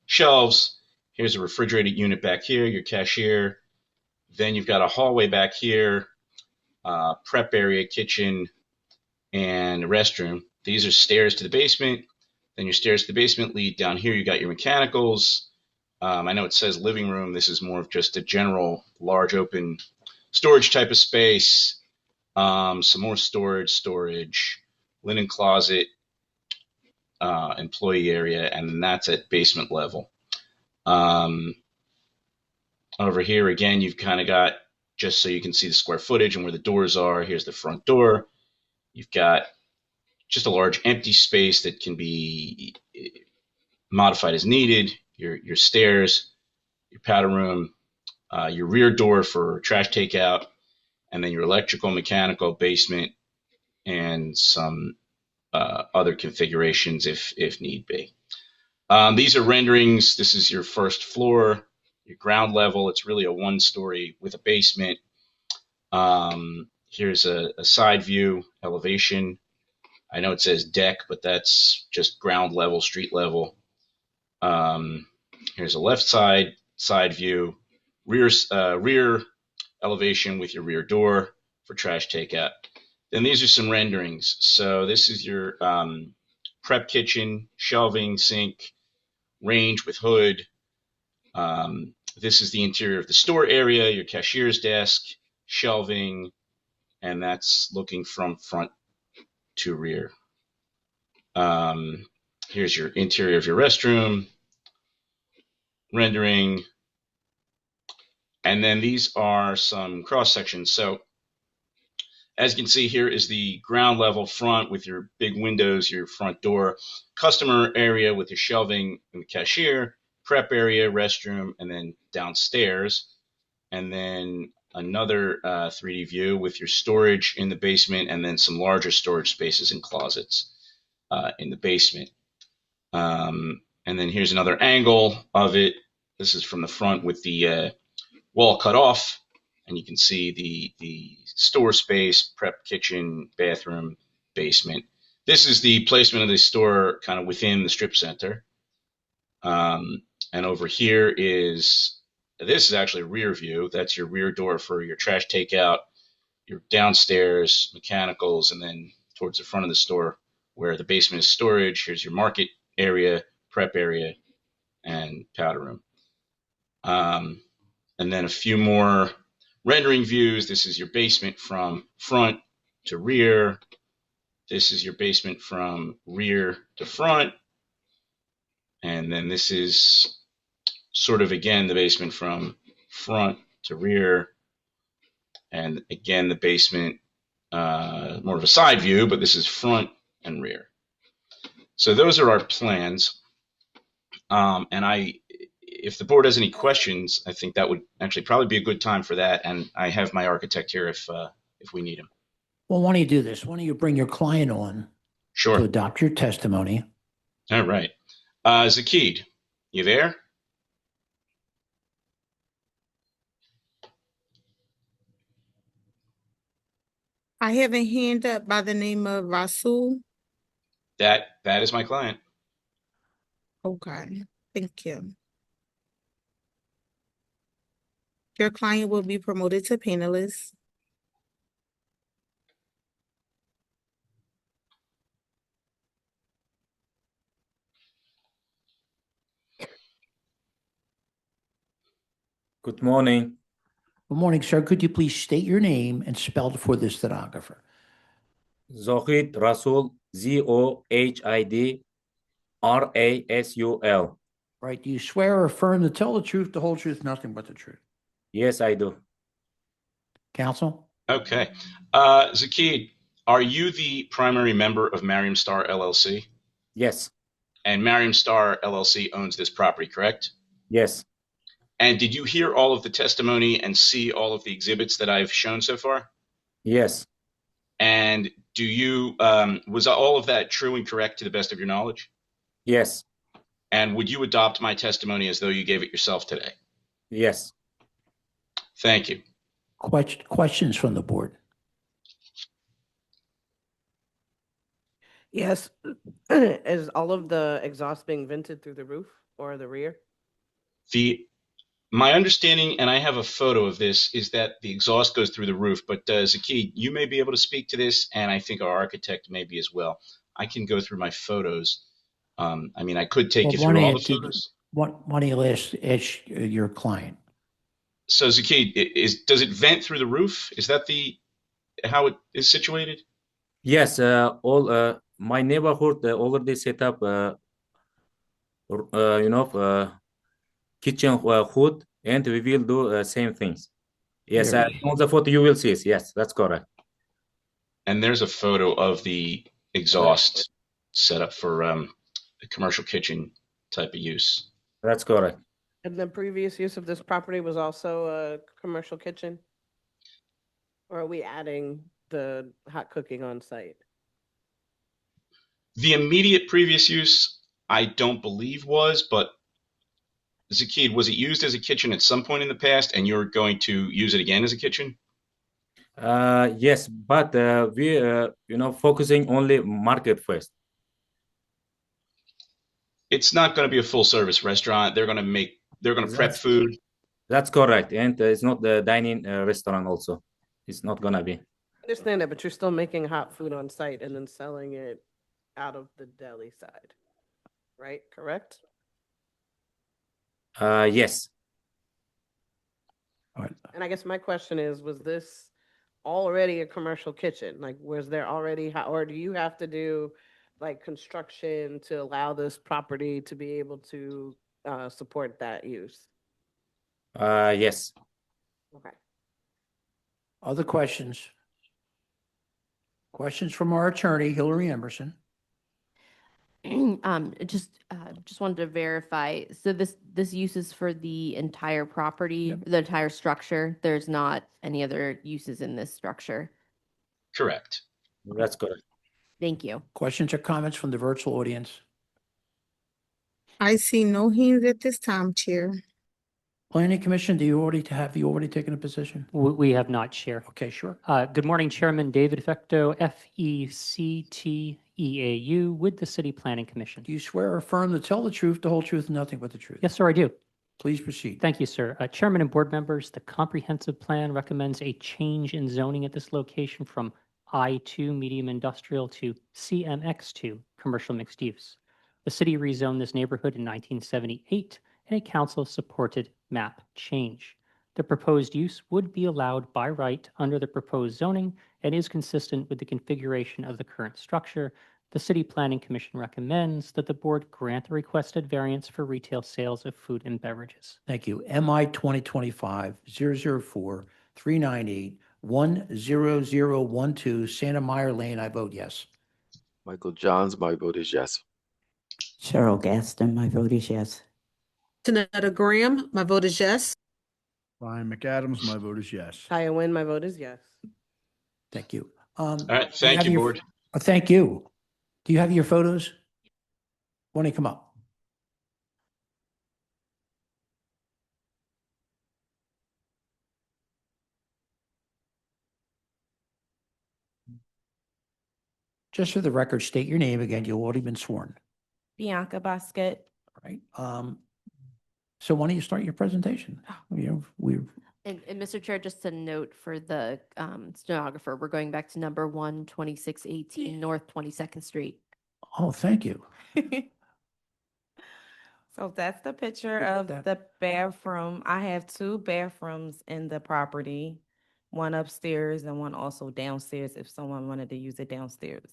shelves. Here's a refrigerated unit back here, your cashier. Then you've got a hallway back here, prep area, kitchen, and a restroom. These are stairs to the basement. Then your stairs to the basement lead down here. You got your mechanicals. I know it says living room. This is more of just a general large open storage type of space. Some more storage, linen closet, employee area, and that's at basement level. Over here, again, you've kind of got, just so you can see the square footage and where the doors are, here's the front door. You've got just a large empty space that can be modified as needed. Your stairs, your powder room, your rear door for trash takeout, and then your electrical, mechanical, basement, and some other configurations if need be. These are renderings. This is your first floor, your ground level. It's really a one-story with a basement. Here's a side view elevation. I know it says deck, but that's just ground level, street level. Here's a left side view, rear elevation with your rear door for trash takeout. Then these are some renderings. So this is your prep kitchen, shelving, sink, range with hood. This is the interior of the store area, your cashier's desk, shelving, and that's looking from front to rear. Here's your interior of your restroom, rendering, and then these are some cross sections. So as you can see, here is the ground level front with your big windows, your front door, customer area with your shelving and the cashier, prep area, restroom, and then downstairs. And then another 3D view with your storage in the basement and then some larger storage spaces and closets in the basement. And then here's another angle of it. This is from the front with the wall cut off. And you can see the store space, prep kitchen, bathroom, basement. This is the placement of the store kind of within the strip center. And over here this is actually a rear view. That's your rear door for your trash takeout, your downstairs, mechanicals, and then towards the front of the store where the basement is storage. Here's your market area, prep area, and powder room. And then a few more rendering views. This is your basement from front to rear. This is your basement from rear to front. And then this is sort of, again, the basement from front to rear. And again, the basement, more of a side view, but this is front and rear. So those are our plans. And if the board has any questions, I think that would actually probably be a good time for that. And I have my architect here if we need him. Well, why don't you do this? Why don't you bring your client on Sure. to adopt your testimony? All right. Zakid, you there? I have a hand up by the name of Rasul. That is my client. Okay, thank you. Your client will be promoted to panelist. Good morning. Good morning, sir. Could you please state your name and spell it for the stenographer? Zohid Rasul, Zohid Rasul. Right. Do you swear or affirm to tell the truth, the whole truth, nothing but the truth? Yes, I do. Counsel? Okay. Zakid, are you the primary member of Mariam Star LLC? Yes. And Mariam Star LLC owns this property, correct? Yes. And did you hear all of the testimony and see all of the exhibits that I've shown so far? Yes. And do you, was all of that true and correct to the best of your knowledge? Yes. And would you adopt my testimony as though you gave it yourself today? Yes. Thank you. Questions from the board? Yes. Is all of the exhaust being vented through the roof or the rear? My understanding, and I have a photo of this, is that the exhaust goes through the roof. But Zaki, you may be able to speak to this, and I think our architect may be as well. I can go through my photos. I mean, I could take you through all the photos. Why don't you ask your client? So Zaki, does it vent through the roof? Is that how it is situated? Yes. All my neighborhood already set up. Kitchen hood, and we will do same things. Yes. On the photo you will see it. Yes, that's correct. And there's a photo of the exhaust set up for a commercial kitchen type of use. That's correct. And the previous use of this property was also a commercial kitchen? Or are we adding the hot cooking on site? The immediate previous use, I don't believe was, but Zakid, was it used as a kitchen at some point in the past and you're going to use it again as a kitchen? Yes, but we focusing only market first. It's not going to be a full service restaurant. They're going to prep food. That's correct. And it's not the dining restaurant also. It's not going to be. I understand that, but you're still making hot food on site and then selling it out of the deli side, right? Correct? Yes. All right. And I guess my question is, was this already a commercial kitchen? Like, was there already, or do you have to do like construction to allow this property to be able to support that use? Yes. Okay. Other questions? Questions from our attorney, Hillary Emerson. Just wanted to verify. So this use is for the entire property, the entire structure. There's not any other uses in this structure. Correct. That's correct. Thank you. Questions or comments from the virtual audience? I see no hands at this time, Chair. Planning Commission, have you already taken a position? We have not, Chair. Okay, sure. Good morning, Chairman David Fecto, FECTEAU, with the City Planning Commission. Do you swear or affirm to tell the truth, the whole truth, and nothing but the truth? Yes, sir, I do. Please proceed. Thank you, sir. Chairman and board members, the comprehensive plan recommends a change in zoning at this location from I2 medium industrial to CMX2 commercial mixed use. The city rezoned this neighborhood in 1978 in a council-supported map change. The proposed use would be allowed by right under the proposed zoning and is consistent with the configuration of the current structure. The City Planning Commission recommends that the board grant the requested variance for retail sales of food and beverages. Thank you. MI 2025-004-398-10012 Santa Meyer Lane. I vote yes. Michael Johns, my vote is yes. Cheryl Gaston, my vote is yes. Tanetta Graham, my vote is yes. Brian McAdams, my vote is yes. Taya Nguyen, my vote is yes. Thank you. All right. Thank you, board. Thank you. Do you have your photos? Why don't you come up? Just for the record, state your name again. You've already been sworn. Bianca Basket. Right. So why don't you start your presentation? And Mr. Chair, just a note for the stenographer, we're going back to number 12618 North 22nd Street. Oh, thank you. So that's the picture of the bathroom. I have two bathrooms in the property, one upstairs and one also downstairs if someone wanted to use it downstairs.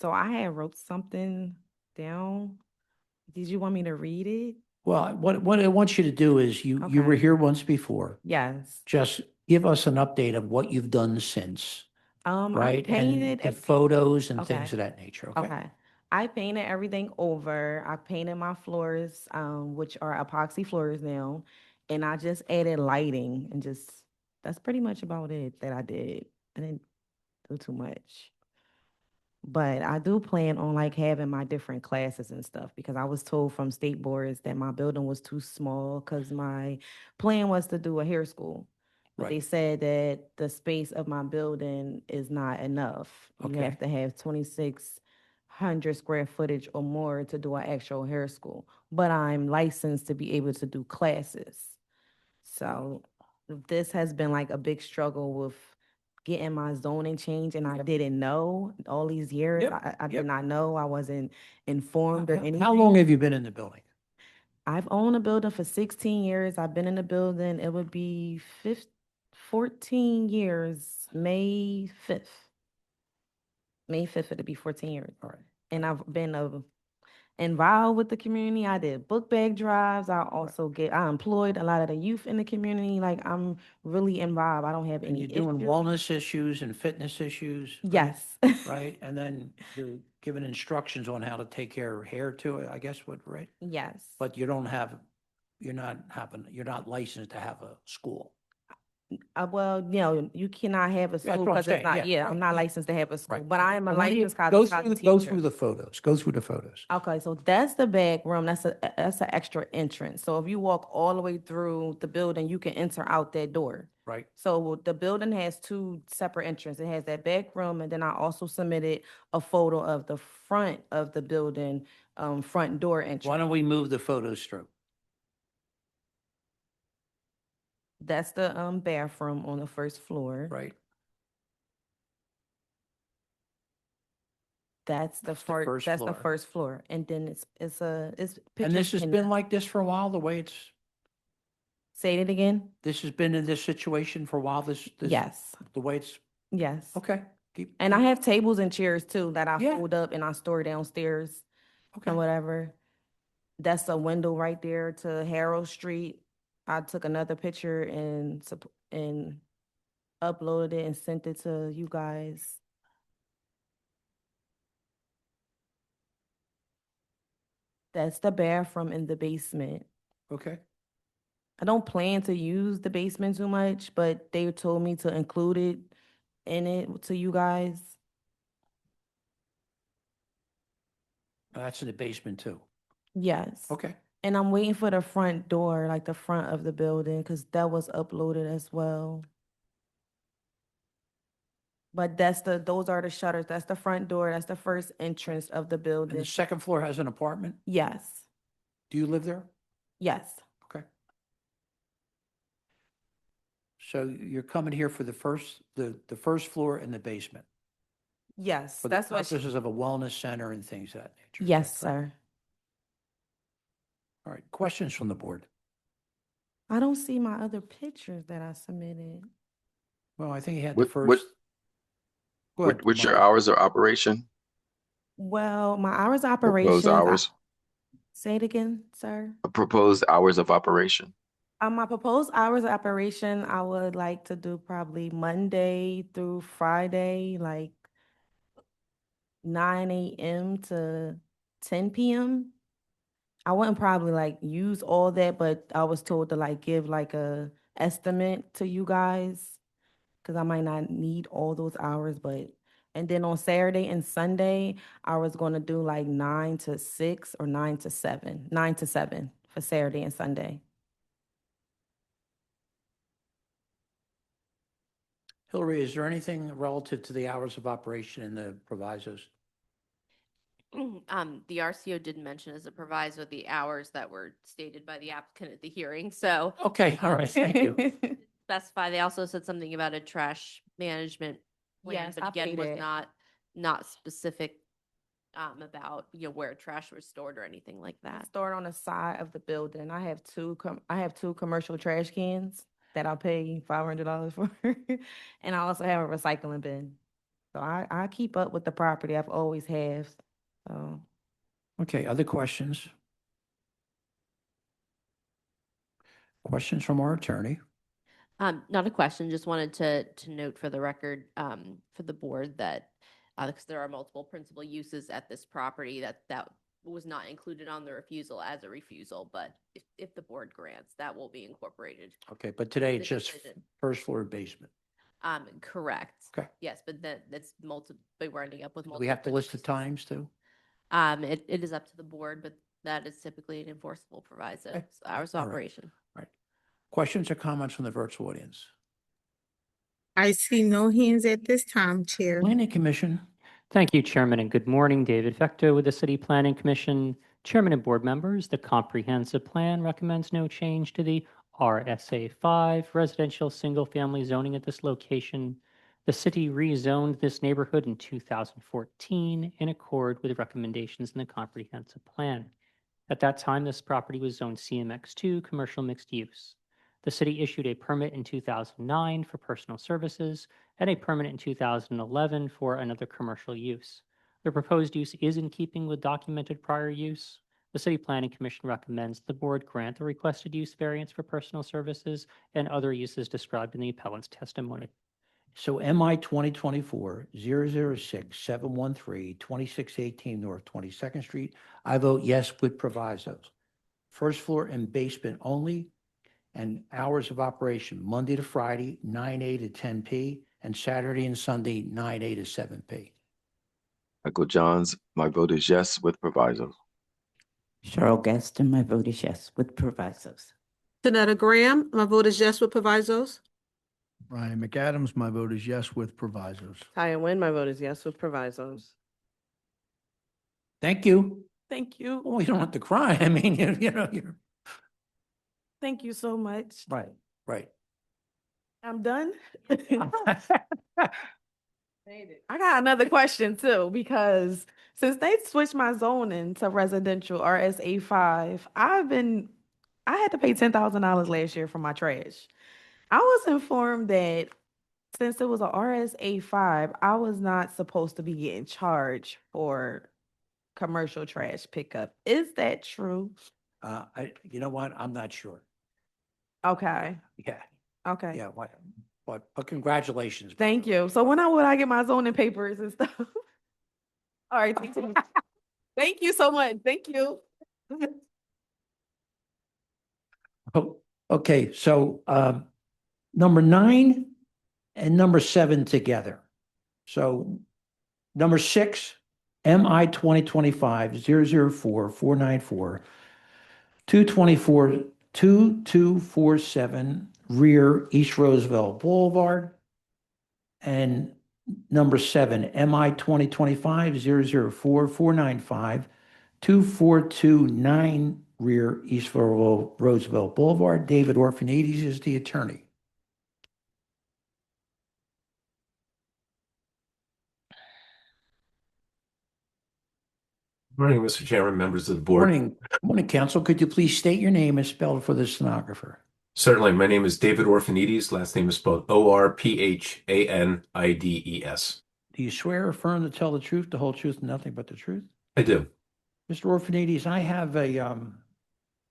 So I had wrote something down. Did you want me to read it? Well, what I want you to do is you were here once before. Yes. Just give us an update of what you've done since. I right? painted And the photos and Okay. things of that nature, okay? Okay. I painted everything over. I painted my floors, which are epoxy floors now, and I just added lighting and just that's pretty much about it that I did. I didn't do too much. But I do plan on like having my different classes and stuff because I was told from state boards that my building was too small because my plan was to do a hair school. But they Right. said that the space of my building is not enough. You Okay. have to have 2,600 square footage or more to do an actual hair school. But I'm licensed to be able to do classes. So this has been like a big struggle with getting my zoning change, and I didn't know all these years. Yep, I did yep. not know. I wasn't informed or anything. How long have you been in the building? I've owned a building for 16 years. I've been in the building. It would be 14 years, May 5th. May 5th, it'll be 14 years. All right. And I've been involved with the community. I did book bag drives. I employed a lot of the youth in the community. Like I'm really involved. I don't have And any you're doing issues. wellness issues and fitness issues? right? Yes. Right? And then you're given instructions on how to take care of hair too, I guess, right? Yes. But you're not licensed to have a school. Well, you cannot have a That's school what I'm because it's saying, not, yeah, yeah, right, I'm not licensed to have a school, right. but I am a Well, let me- licensed Go college through, teacher. the photos, go through the photos. Okay, so that's the back room. That's an extra entrance. So if you walk all the way through the building, you can enter out that door. Right. So the building has two separate entrances. It has that back room, and then I also submitted a photo of the front of the building, front door entrance. Why don't we move the photos through? That's the bathroom on the first floor. Right. That's the first. That's the floor. first floor, and then it's And this pictures has in been the- like this for a while, the way it's, Say it again. this has been in this situation for a while, this, Yes. the way it's, Yes. okay. Keep, And I have tables and chairs too that I Yeah. fold up and I store downstairs okay. and whatever. That's a window right there to Harold Street. I took another picture and uploaded it and sent it to you guys. That's the bathroom in the basement. Okay. I don't plan to use the basement too much, but they told me to include it in it to you guys. That's in the basement too. Yes. Okay. And I'm waiting for the front door, like the front of the building, because that was uploaded as well. But those are the shutters. That's the front door. That's the first entrance of the And building. the second floor has an apartment? Yes. Do you live there? Yes. Okay. So you're coming here for the first floor and the basement? Yes. For the That's what. purposes of a wellness center and things of that nature? Yes, sir. All right, questions from the board? I don't see my other pictures that I submitted. Well, I think he had the What, first. Go ahead, what's your Molly. hours of operation? Well, my hours of Proposed operation. hours? Say it again, sir. Proposed hours of operation. My proposed hours of operation, I would like to do probably Monday through Friday, like 9 a.m. to 10 p.m. I wouldn't probably like use all that, but I was told to like give like a estimate to you guys because I might not need all those hours, and then on Saturday and Sunday, I was going to do like 9 to 6 or 9 to 7, 9 to 7 for Saturday and Sunday. Hillary, is there anything relative to the hours of operation in the provisos? The RCO did mention as a proviso the hours that were stated by the applicant at the hearing, so. Okay, all right, thank you. Specify, they also said something about a trash management plan, Yes, but I again, paid was it. not specific about, where trash was stored or anything like that. Stored on the side of the building. I have two commercial trash cans that I pay $500 for, and I also have a recycling bin. So I keep up with the property. I've always have. So Okay, other questions? Questions from our attorney? Not a question, just wanted to note for the record, for the board that, because there are multiple principal uses at this property, that was not included on the refusal as a refusal, but if the board grants, that will be incorporated. Okay, but today The it's just decision. first floor basement. Correct. Okay. Yes, but that's multiple, we're ending up with Do multiple. we have to list the principal times too? uses. It is up to the board, but that is typically an enforceable proviso, Okay. It's hours of All right. operation. Right. Questions or comments from the virtual audience? I see no hands at this time, Chair. Planning Commission. Thank you, Chairman, and good morning. David Vector with the City Planning Commission. Chairman and board members, the comprehensive plan recommends no change to the RSA 5 residential single-family zoning at this location. The city rezoned this neighborhood in 2014 in accord with recommendations in the comprehensive plan. At that time, this property was zoned CMX2, commercial mixed use. The city issued a permit in 2009 for personal services and a permit in 2011 for another commercial use. The proposed use is in keeping with documented prior use. The City Planning Commission recommends the board grant the requested use variance for personal services and other uses described in the appellant's testimony. So MI 2024-006-713, 2618 North 22nd Street. I vote yes with provisos. First floor and basement only, and hours of operation Monday to Friday, 9 to 10 p, and Saturday and Sunday, 9 to 7 p. Michael Johns, my vote is yes with provisos. Cheryl Gaston, my vote is yes with provisos. Janetta Graham, my vote is yes with provisos. Ryan McAdams, my vote is yes with provisos. Taya Nguyen, my vote is yes with provisos. Thank you. Thank you. Well, you don't have to cry. I mean, you're Thank you so much. right, right. I'm done. I got another question too, because since they switched my zoning to residential RSA 5, I had to pay $10,000 last year for my trash. I was informed that since it was a RSA 5, I was not supposed to be getting charged for commercial trash pickup. Is that true? You know what? I'm not sure. Okay. Yeah, Okay. yeah, but congratulations. Thank you. So when would I get my zoning papers and stuff? All right. Thank you. Thank you so much. Thank you. Oh, okay, so number 9 and number 7 together. So number 6, MI 2025-004-494, 2247 rear East Roosevelt Boulevard. And number 7, MI 2025-004-495, 2429 rear East Roosevelt Boulevard. David Orphanides is the attorney. Morning, Mr. Chairman, members of the board. Morning, counsel. Could you please state your name and spell it for the stenographer? Certainly. My name is David Orphanides. Last name is spelled Orphanides. Do you swear or affirm to tell the truth, the whole truth, and nothing but the truth? I do. Mr. Orphanides, I have a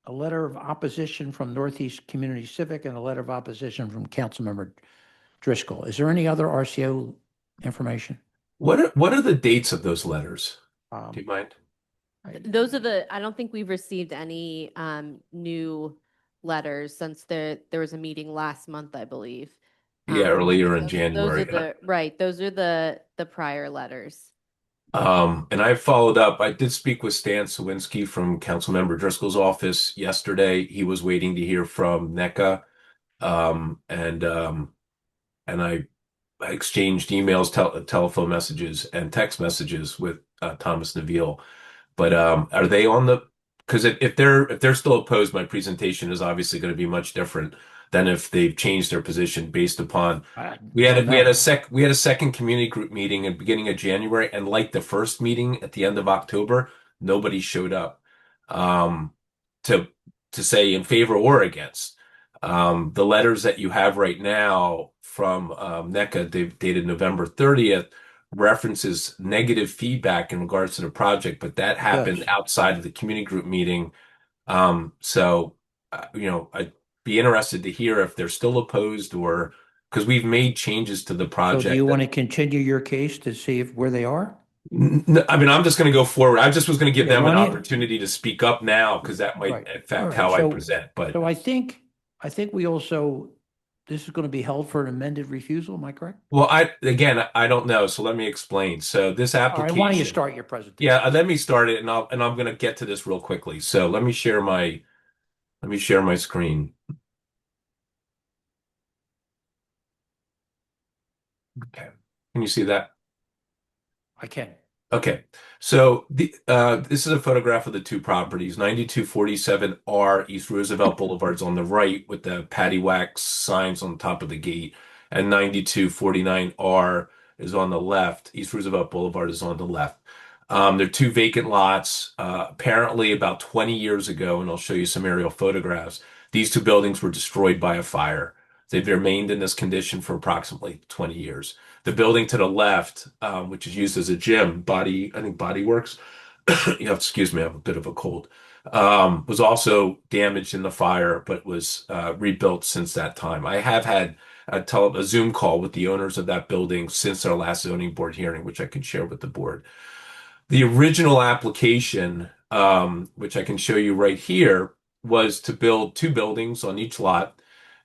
letter of opposition from Northeast Community Civic and a letter of opposition from Councilmember Driscoll. Is there any other RCO information? What are the dates of those letters? Do you mind? Those are I don't think we've received any new letters since there was a meeting last month, I believe. Yeah, earlier in Those January. are those are the prior letters. And I followed up. I did speak with Stan Sawinski from Councilmember Driscoll's office yesterday. He was waiting to hear from NECA. And I exchanged emails, telephone messages, and text messages with Thomas Neville. But are they on the? Because if they're still opposed, my presentation is obviously going to be much different than if they've changed their position based upon. We had a second community group meeting at the beginning of January, and like the first meeting at the end of October, nobody showed up to say in favor or against. The letters that you have right now from NECA, dated November 30th, references negative feedback in regards to the project, but that happened outside of the community group meeting. be interested to hear if they're still opposed or because we've made changes to the So project. do you want to continue your case to see where they are? I mean, I'm just going to go forward. I just was going to give Yeah, them why an don't you- opportunity to speak up now because that might Right. affect All right. how I So- present. But So I think we also, this is going to be held for an amended refusal, am I correct? well, I don't know. So let me explain. So this All right, application. why don't you start your presentation? Yeah, let me start it, and I'm going to get to this real quickly. So let me share my screen. Okay, can you see that? I can. Okay, so this is a photograph of the two properties. 9247R East Roosevelt Boulevard is on the right with the patty wax signs on top of the gate, and 9249R is on the left. East Roosevelt Boulevard is on the left. They're two vacant lots. Apparently, about 20 years ago, and I'll show you some aerial photographs, these two buildings were destroyed by a fire. They've remained in this condition for approximately 20 years. The building to the left, which is used as a gym, I think Body Works, you have to excuse me, I have a bit of a cold, was also damaged in the fire, but was rebuilt since that time. I have had a Zoom call with the owners of that building since our last zoning board hearing, which I can share with the board. The original application, which I can show you right here, was to build two buildings on each lot.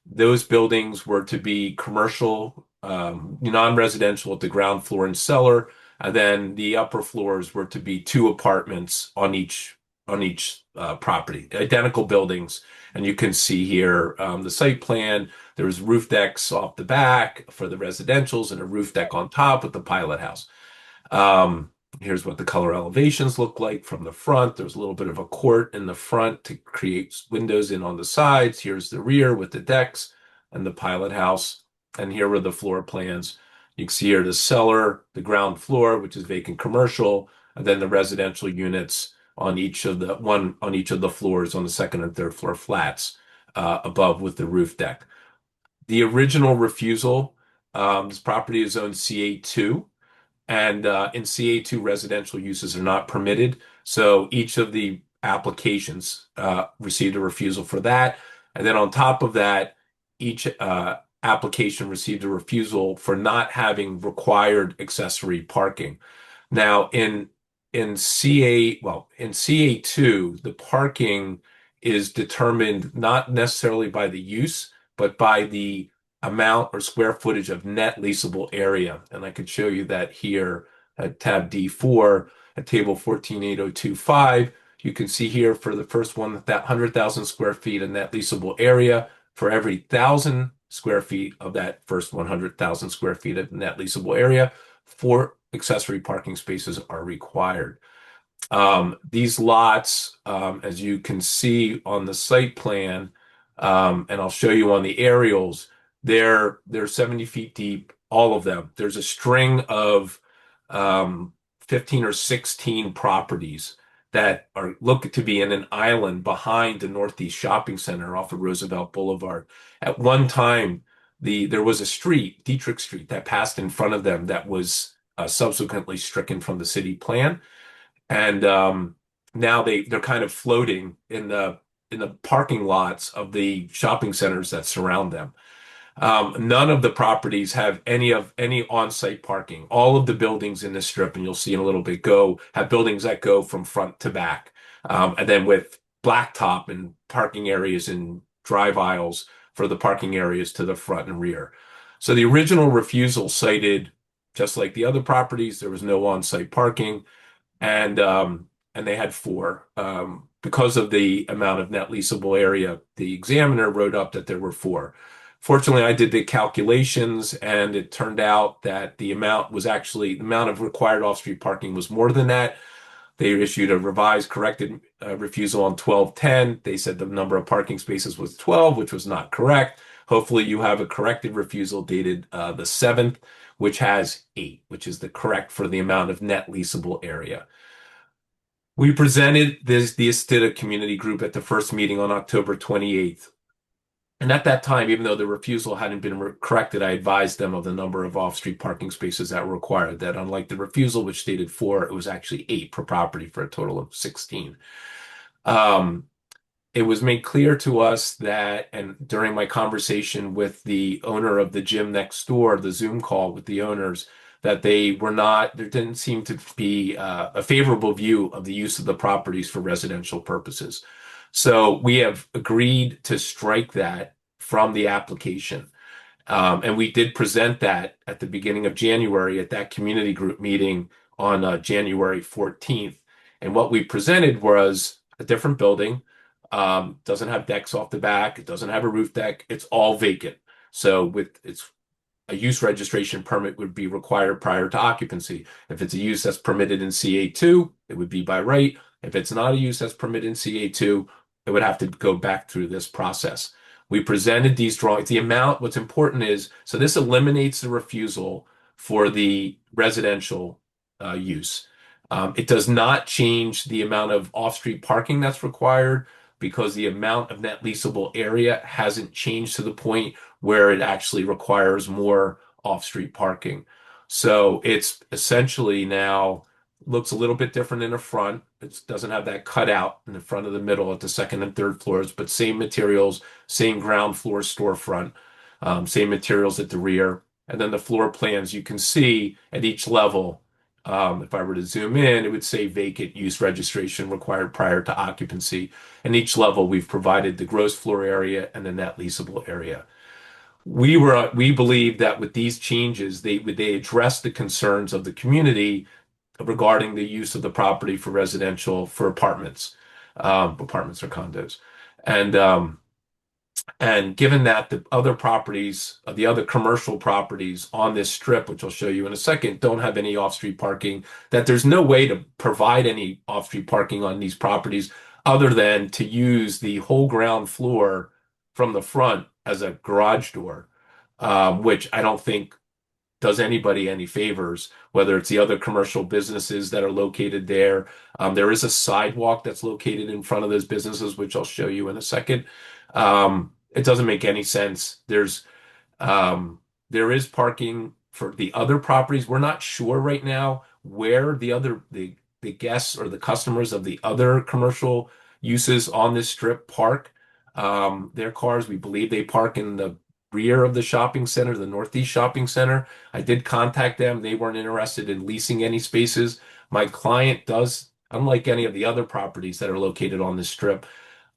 Those buildings were to be commercial, non-residential at the ground floor and cellar, and then the upper floors were to be two apartments on each property, identical buildings. And you can see here the site plan. There was roof decks off the back for the residentials and a roof deck on top with the pilot house. Here's what the color elevations look like from the front. There's a little bit of a court in the front to create windows in on the sides. Here's the rear with the decks and the pilot house. And here were the floor plans. You can see here the cellar, the ground floor, which is vacant commercial, and then the residential units on each of the floors on the second and third floor flats above with the roof deck. The original refusal, this property is zoned CA2. And in CA2, residential uses are not permitted. So each of the applications received a refusal for that. And then on top of that, each application received a refusal for not having required accessory parking. Now, in CA2, the parking is determined not necessarily by the use, but by the amount or square footage of net leasable area. And I could show you that here at tab D4 at table 148025. You can see here for the first one that 100,000 square feet of net leasable area. For every 1,000 square feet of that first 100,000 square feet of net leasable area, 4 accessory parking spaces are required. These lots, as you can see on the site plan, and I'll show you on the aerials, they're 70 feet deep, all of them. There's a string of 15 or 16 properties that are look to be in an island behind the Northeast Shopping Center off of Roosevelt Boulevard. At one time, there was a street, Dietrich Street, that passed in front of them that was subsequently stricken from the city plan. And now they're kind of floating in the parking lots of the shopping centers that surround them. None of the properties have any on-site parking. All of the buildings in this strip, and you'll see in a little bit, have buildings that go from front to back, and then with blacktop and parking areas and drive aisles for the parking areas to the front and rear. So the original refusal cited, just like the other properties, there was no on-site parking, and they had 4. Because of the amount of net leasable area, the examiner wrote up that there were 4. Fortunately, I did the calculations, and it turned out that the amount of required off-street parking was more than that. They issued a revised corrected refusal on 12/10. They said the number of parking spaces was 12, which was not correct. Hopefully, you have a corrected refusal dated the 7th, which has 8, which is the correct for the amount of net leasable area. We presented the Estida Community Group at the first meeting on October 28th. And at that time, even though the refusal hadn't been corrected, I advised them of the number of off-street parking spaces that were required, that unlike the refusal, which stated 4, it was actually 8 per property for a total of 16. it was made clear to us that, and during my conversation with the owner of the gym next door, the Zoom call with the owners, that there didn't seem to be a favorable view of the use of the properties for residential purposes. So we have agreed to strike that from the application. And we did present that at the beginning of January at that community group meeting on January 14th. And what we presented was a different building. Doesn't have decks off the back. It doesn't have a roof deck. It's all vacant. So a use registration permit would be required prior to occupancy. If it's a use that's permitted in CA2, it would be by right. If it's not a use that's permitted in CA2, it would have to go back through this process. We presented these drawings. What's important is, so this eliminates the refusal for the residential use. It does not change the amount of off-street parking that's required because the amount of net leasable area hasn't changed to the point where it actually requires more off-street parking. So it's essentially now looks a little bit different in the front. It doesn't have that cutout in the front of the middle at the second and third floors, but same materials, same ground floor storefront, same materials at the rear. And then the floor plans you can see at each level. If I were to zoom in, it would say vacant use registration required prior to occupancy. And each level, we've provided the gross floor area and the net leasable area. We believe that with these changes, they address the concerns of the community regarding the use of the property for residential, for apartments or condos. And given that the other properties, the other commercial properties on this strip, which I'll show you in a second, don't have any off-street parking, that there's no way to provide any off-street parking on these properties other than to use the whole ground floor from the front as a garage door, which I don't think does anybody any favors, whether it's the other commercial businesses that are located there. There is a sidewalk that's located in front of those businesses, which I'll show you in a second. It doesn't make any sense. There is parking for the other properties. We're not sure right now where the guests or the customers of the other commercial uses on this strip park their cars. We believe they park in the rear of the shopping center, the Northeast Shopping Center. I did contact them. They weren't interested in leasing any spaces. My client does, unlike any of the other properties that are located on this strip.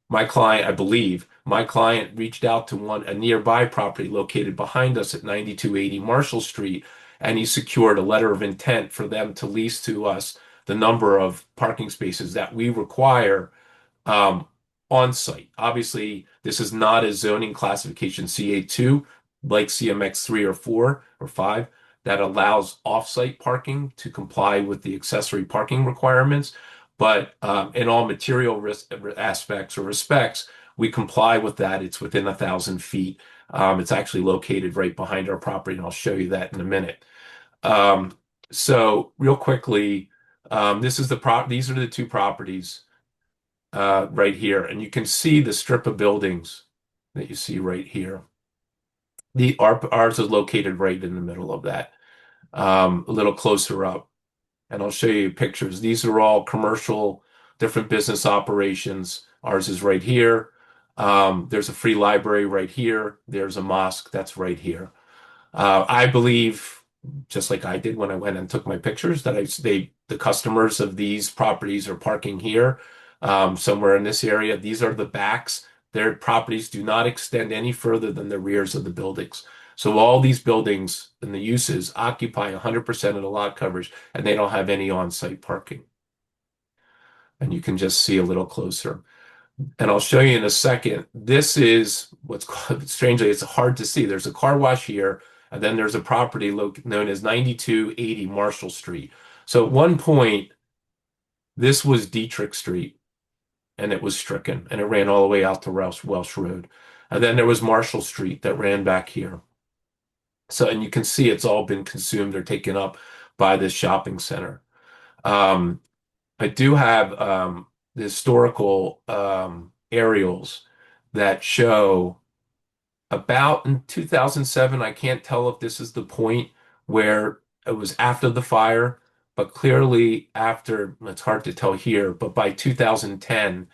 I believe my client reached out to a nearby property located behind us at 9280 Marshall Street, and he secured a letter of intent for them to lease to us the number of parking spaces that we require on site. Obviously, this is not a zoning classification CA2 like CMX 3 or 4 or 5 that allows off-site parking to comply with the accessory parking requirements. But in all material aspects or respects, we comply with that. It's within 1,000 feet. It's actually located right behind our property, and I'll show you that in a minute. So real quickly, these are the two properties right here, and you can see the strip of buildings that you see right here. Ours is located right in the middle of that, a little closer up. And I'll show you pictures. These are all commercial, different business operations. Ours is right here. There's a free library right here. There's a mosque that's right here. I believe, just like I did when I went and took my pictures, that the customers of these properties are parking here, somewhere in this area. These are the backs. Their properties do not extend any further than the rears of the buildings. So all these buildings and the uses occupy 100% of the lot coverage, and they don't have any on-site parking. And you can just see a little closer. And I'll show you in a second. This is what's called, strangely, it's hard to see. There's a car wash here, and then there's a property known as 9280 Marshall Street. So at one point, this was Dietrich Street, and it was stricken, and it ran all the way out to Welsh Road. And then there was Marshall Street that ran back here. So, and you can see it's all been consumed or taken up by this shopping center. I do have the historical aerials that show about in 2007, I can't tell if this is the point where it was after the fire, but clearly after, it's hard to tell here, but by 2010,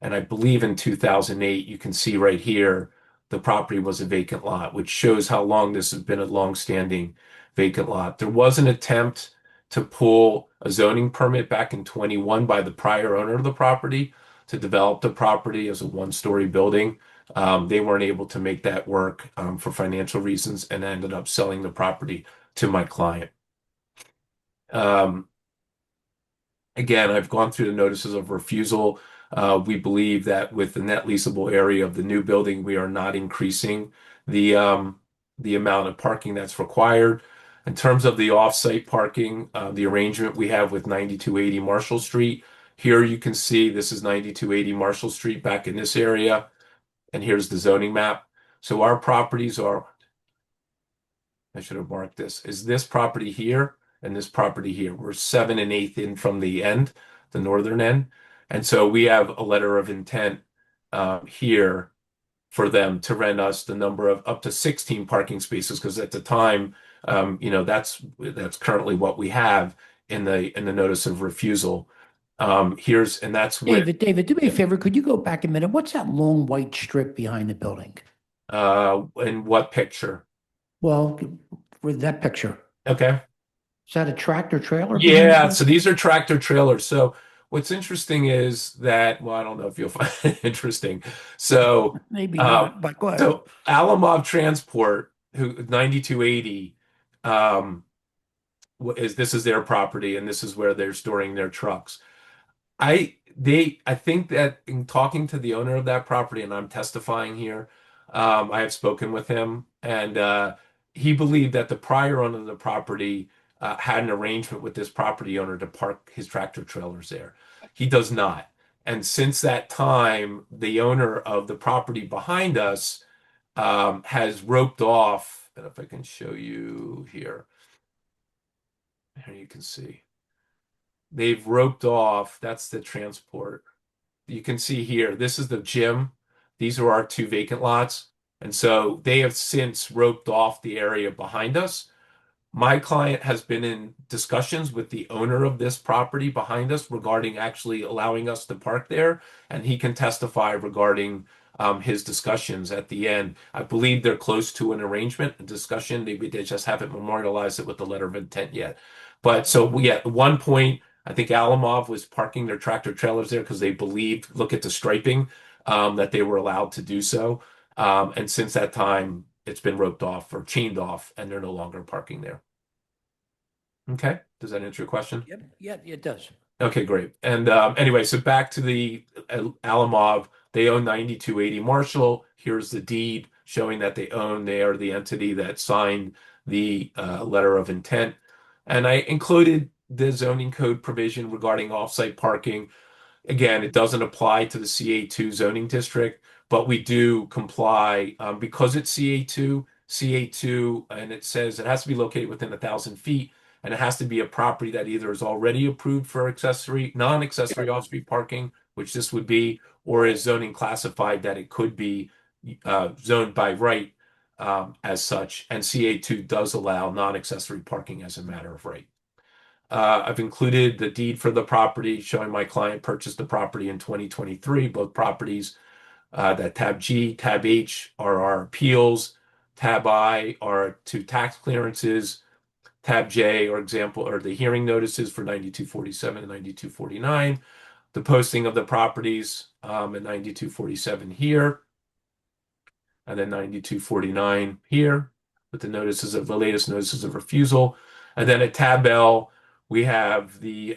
And I believe in 2008, you can see right here, the property was a vacant lot, which shows how long this has been a longstanding vacant lot. There was an attempt to pull a zoning permit back in 21 by the prior owner of the property to develop the property as a one-story building. They weren't able to make that work for financial reasons and ended up selling the property to my client. Again, I've gone through the notices of refusal. We believe that with the net leasable area of the new building, we are not increasing the amount of parking that's required. In terms of the off-site parking, the arrangement we have with 9280 Marshall Street, here you can see this is 9280 Marshall Street back in this area, and here's the zoning map. So our properties are, I should have marked this, is this property here and this property here. We're 7 1/8 in from the end, the northern end. And so we have a letter of intent here for them to rent us the number of up to 16 parking spaces, because at the time, that's currently what we have in the notice of refusal. That's with David, do me a favor. Could you go back a minute? What's that long white strip behind the building? in what picture? Well, with that picture. Okay. Is that a tractor trailer? Yeah, so these are tractor trailers. So what's interesting is that, well, I don't know if you'll find it interesting. So Maybe not, but go ahead. So Alamov Transport, who 9280, this is their property, and this is where they're storing their trucks. I think that in talking to the owner of that property, and I'm testifying here, I have spoken with him, and he believed that the prior owner of the property had an arrangement with this property owner to park his tractor trailers there. He does not. And since that time, the owner of the property behind us has roped off, and if I can show you here, here you can see. They've roped off, that's the transport. You can see here, this is the gym. These are our two vacant lots. And so they have since roped off the area behind us. My client has been in discussions with the owner of this property behind us regarding actually allowing us to park there, and he can testify regarding his discussions at the end. I believe they're close to an arrangement, a discussion. They just haven't memorialized it with the letter of intent yet. But so at one point, I think Alamov was parking their tractor trailers there because they believed, look at the striping, that they were allowed to do so. And since that time, it's been roped off or chained off, and they're no longer parking there. Okay, does that answer your question? Yep, yeah, it does. Okay, great. And anyway, so back to the Alamov, they own 9280 Marshall. Here's the deed showing that they are the entity that signed the letter of intent. And I included the zoning code provision regarding offsite parking. Again, it doesn't apply to the CA2 zoning district, but we do comply because it's CA2, and it says it has to be located within 1,000 feet, and it has to be a property that either is already approved for non-accessory off-street parking, which this would be, or is zoning classified that it could be zoned by right as such. And CA2 does allow non-accessory parking as a matter of right. I've included the deed for the property showing my client purchased the property in 2023. Both properties, that tab G, tab H are our appeals, tab I are two tax clearances, tab J are the hearing notices for 9247 and 9249, the posting of the properties at 9247 here, and then 9249 here with the latest notices of refusal. And then at tab L, we have the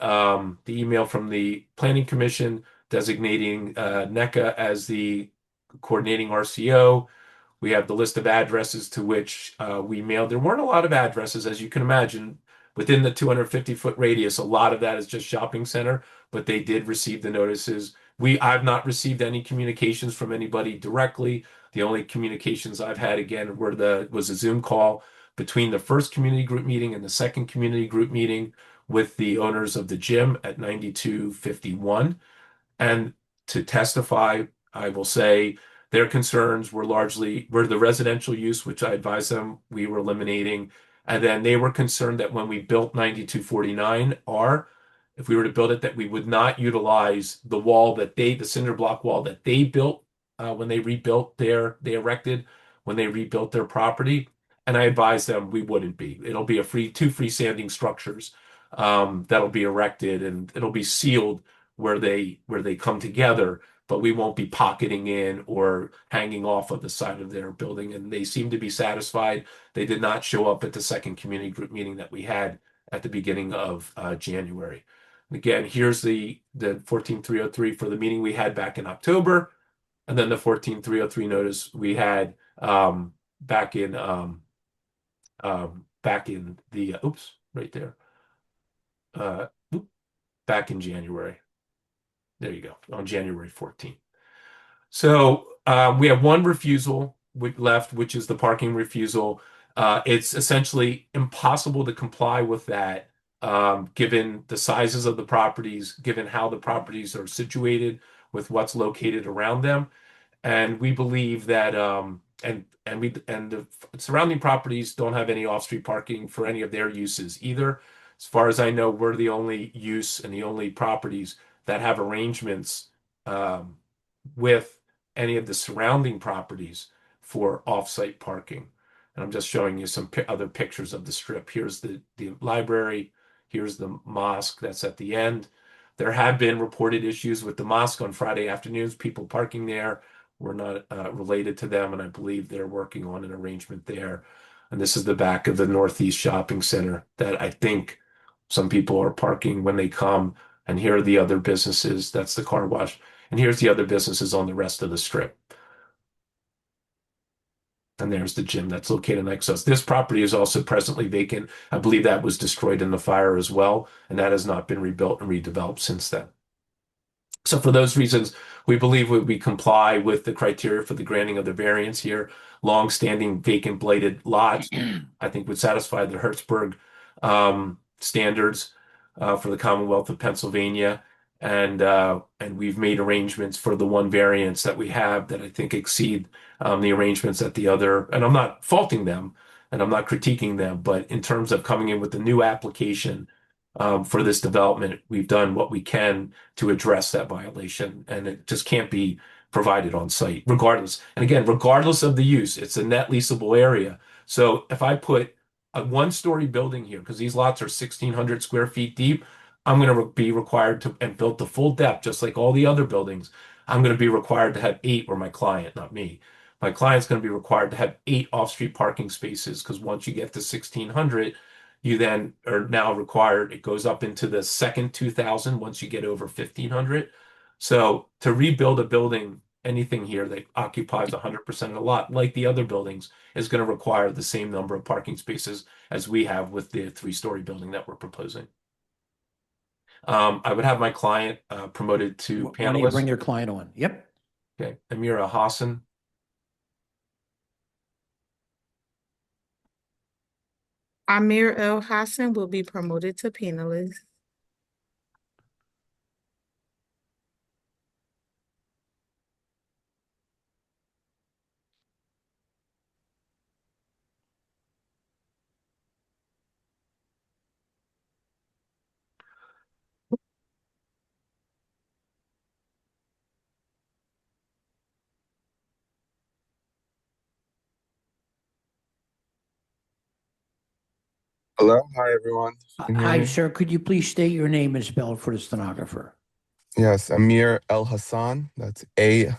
email from the Planning Commission designating NECA as the coordinating RCO. We have the list of addresses to which we mailed. There weren't a lot of addresses, as you can imagine, within the 250-foot radius. A lot of that is just shopping center, but they did receive the notices. I've not received any communications from anybody directly. The only communications I've had, again, was a Zoom call between the first community group meeting and the second community group meeting with the owners of the gym at 9251. And to testify, I will say their concerns were the residential use, which I advised them we were eliminating. And then they were concerned that when we built 9249R, if we were to build it, that we would not utilize the wall that the cinder block wall that they built when they erected when they rebuilt their property. And I advised them we wouldn't be. It'll be two freestanding structures that'll be erected, and it'll be sealed where they come together, but we won't be pocketing in or hanging off of the side of their building. And they seem to be satisfied. They did not show up at the second community group meeting that we had at the beginning of January. And again, here's the 14303 for the meeting we had back in October, and then the 14303 notice we had back in the right there. Back in January. There you go, on January 14th. So we have one refusal left, which is the parking refusal. It's essentially impossible to comply with that, given the sizes of the properties, given how the properties are situated with what's located around them. And we believe that and the surrounding properties don't have any off-street parking for any of their uses either. As far as I know, we're the only use and the only properties that have arrangements with any of the surrounding properties for off-site parking. And I'm just showing you some other pictures of the strip. Here's the library. Here's the mosque that's at the end. There have been reported issues with the mosque on Friday afternoons, people parking there. We're not related to them, and I believe they're working on an arrangement there. And this is the back of the Northeast Shopping Center that I think some people are parking when they come. And here are the other businesses. That's the car wash. And here's the other businesses on the rest of the strip. And there's the gym that's located next to us. This property is also presently vacant. I believe that was destroyed in the fire as well, and that has not been rebuilt and redeveloped since then. So for those reasons, we believe we comply with the criteria for the granting of the variance here. Long-standing vacant blighted lots, I think, would satisfy the Hertzberg standards for the Commonwealth of Pennsylvania. And we've made arrangements for the one variance that we have that I think exceed the arrangements at the other. And I'm not faulting them and I'm not critiquing them, but in terms of coming in with a new application for this development, we've done what we can to address that violation, and it just can't be provided on site regardless. And again, regardless of the use, it's a net leasable area. So if I put a one-story building here, because these lots are 1,600 square feet deep, I'm going to be required to, and built the full depth, just like all the other buildings, I'm going to be required to have 8, or my client, not me. My client's going to be required to have 8 off-street parking spaces, because once you get to 1,600, you then are now required, it goes up into the second 2,000 once you get over 1,500. So to rebuild a building, anything here that occupies 100% of the lot, like the other buildings, is going to require the same number of parking spaces as we have with the 3-story building that we're proposing. I would have my client promoted to Why don't you panelist. bring your client on? Yep. Okay, Amira Hassan. Amir El Hassan will be promoted to panelist. Hello, hi everyone. Can you hear Hi, me? sir. Could you please state your name and spell it for the stenographer? Yes, Amir El Hassan. That's AMEER.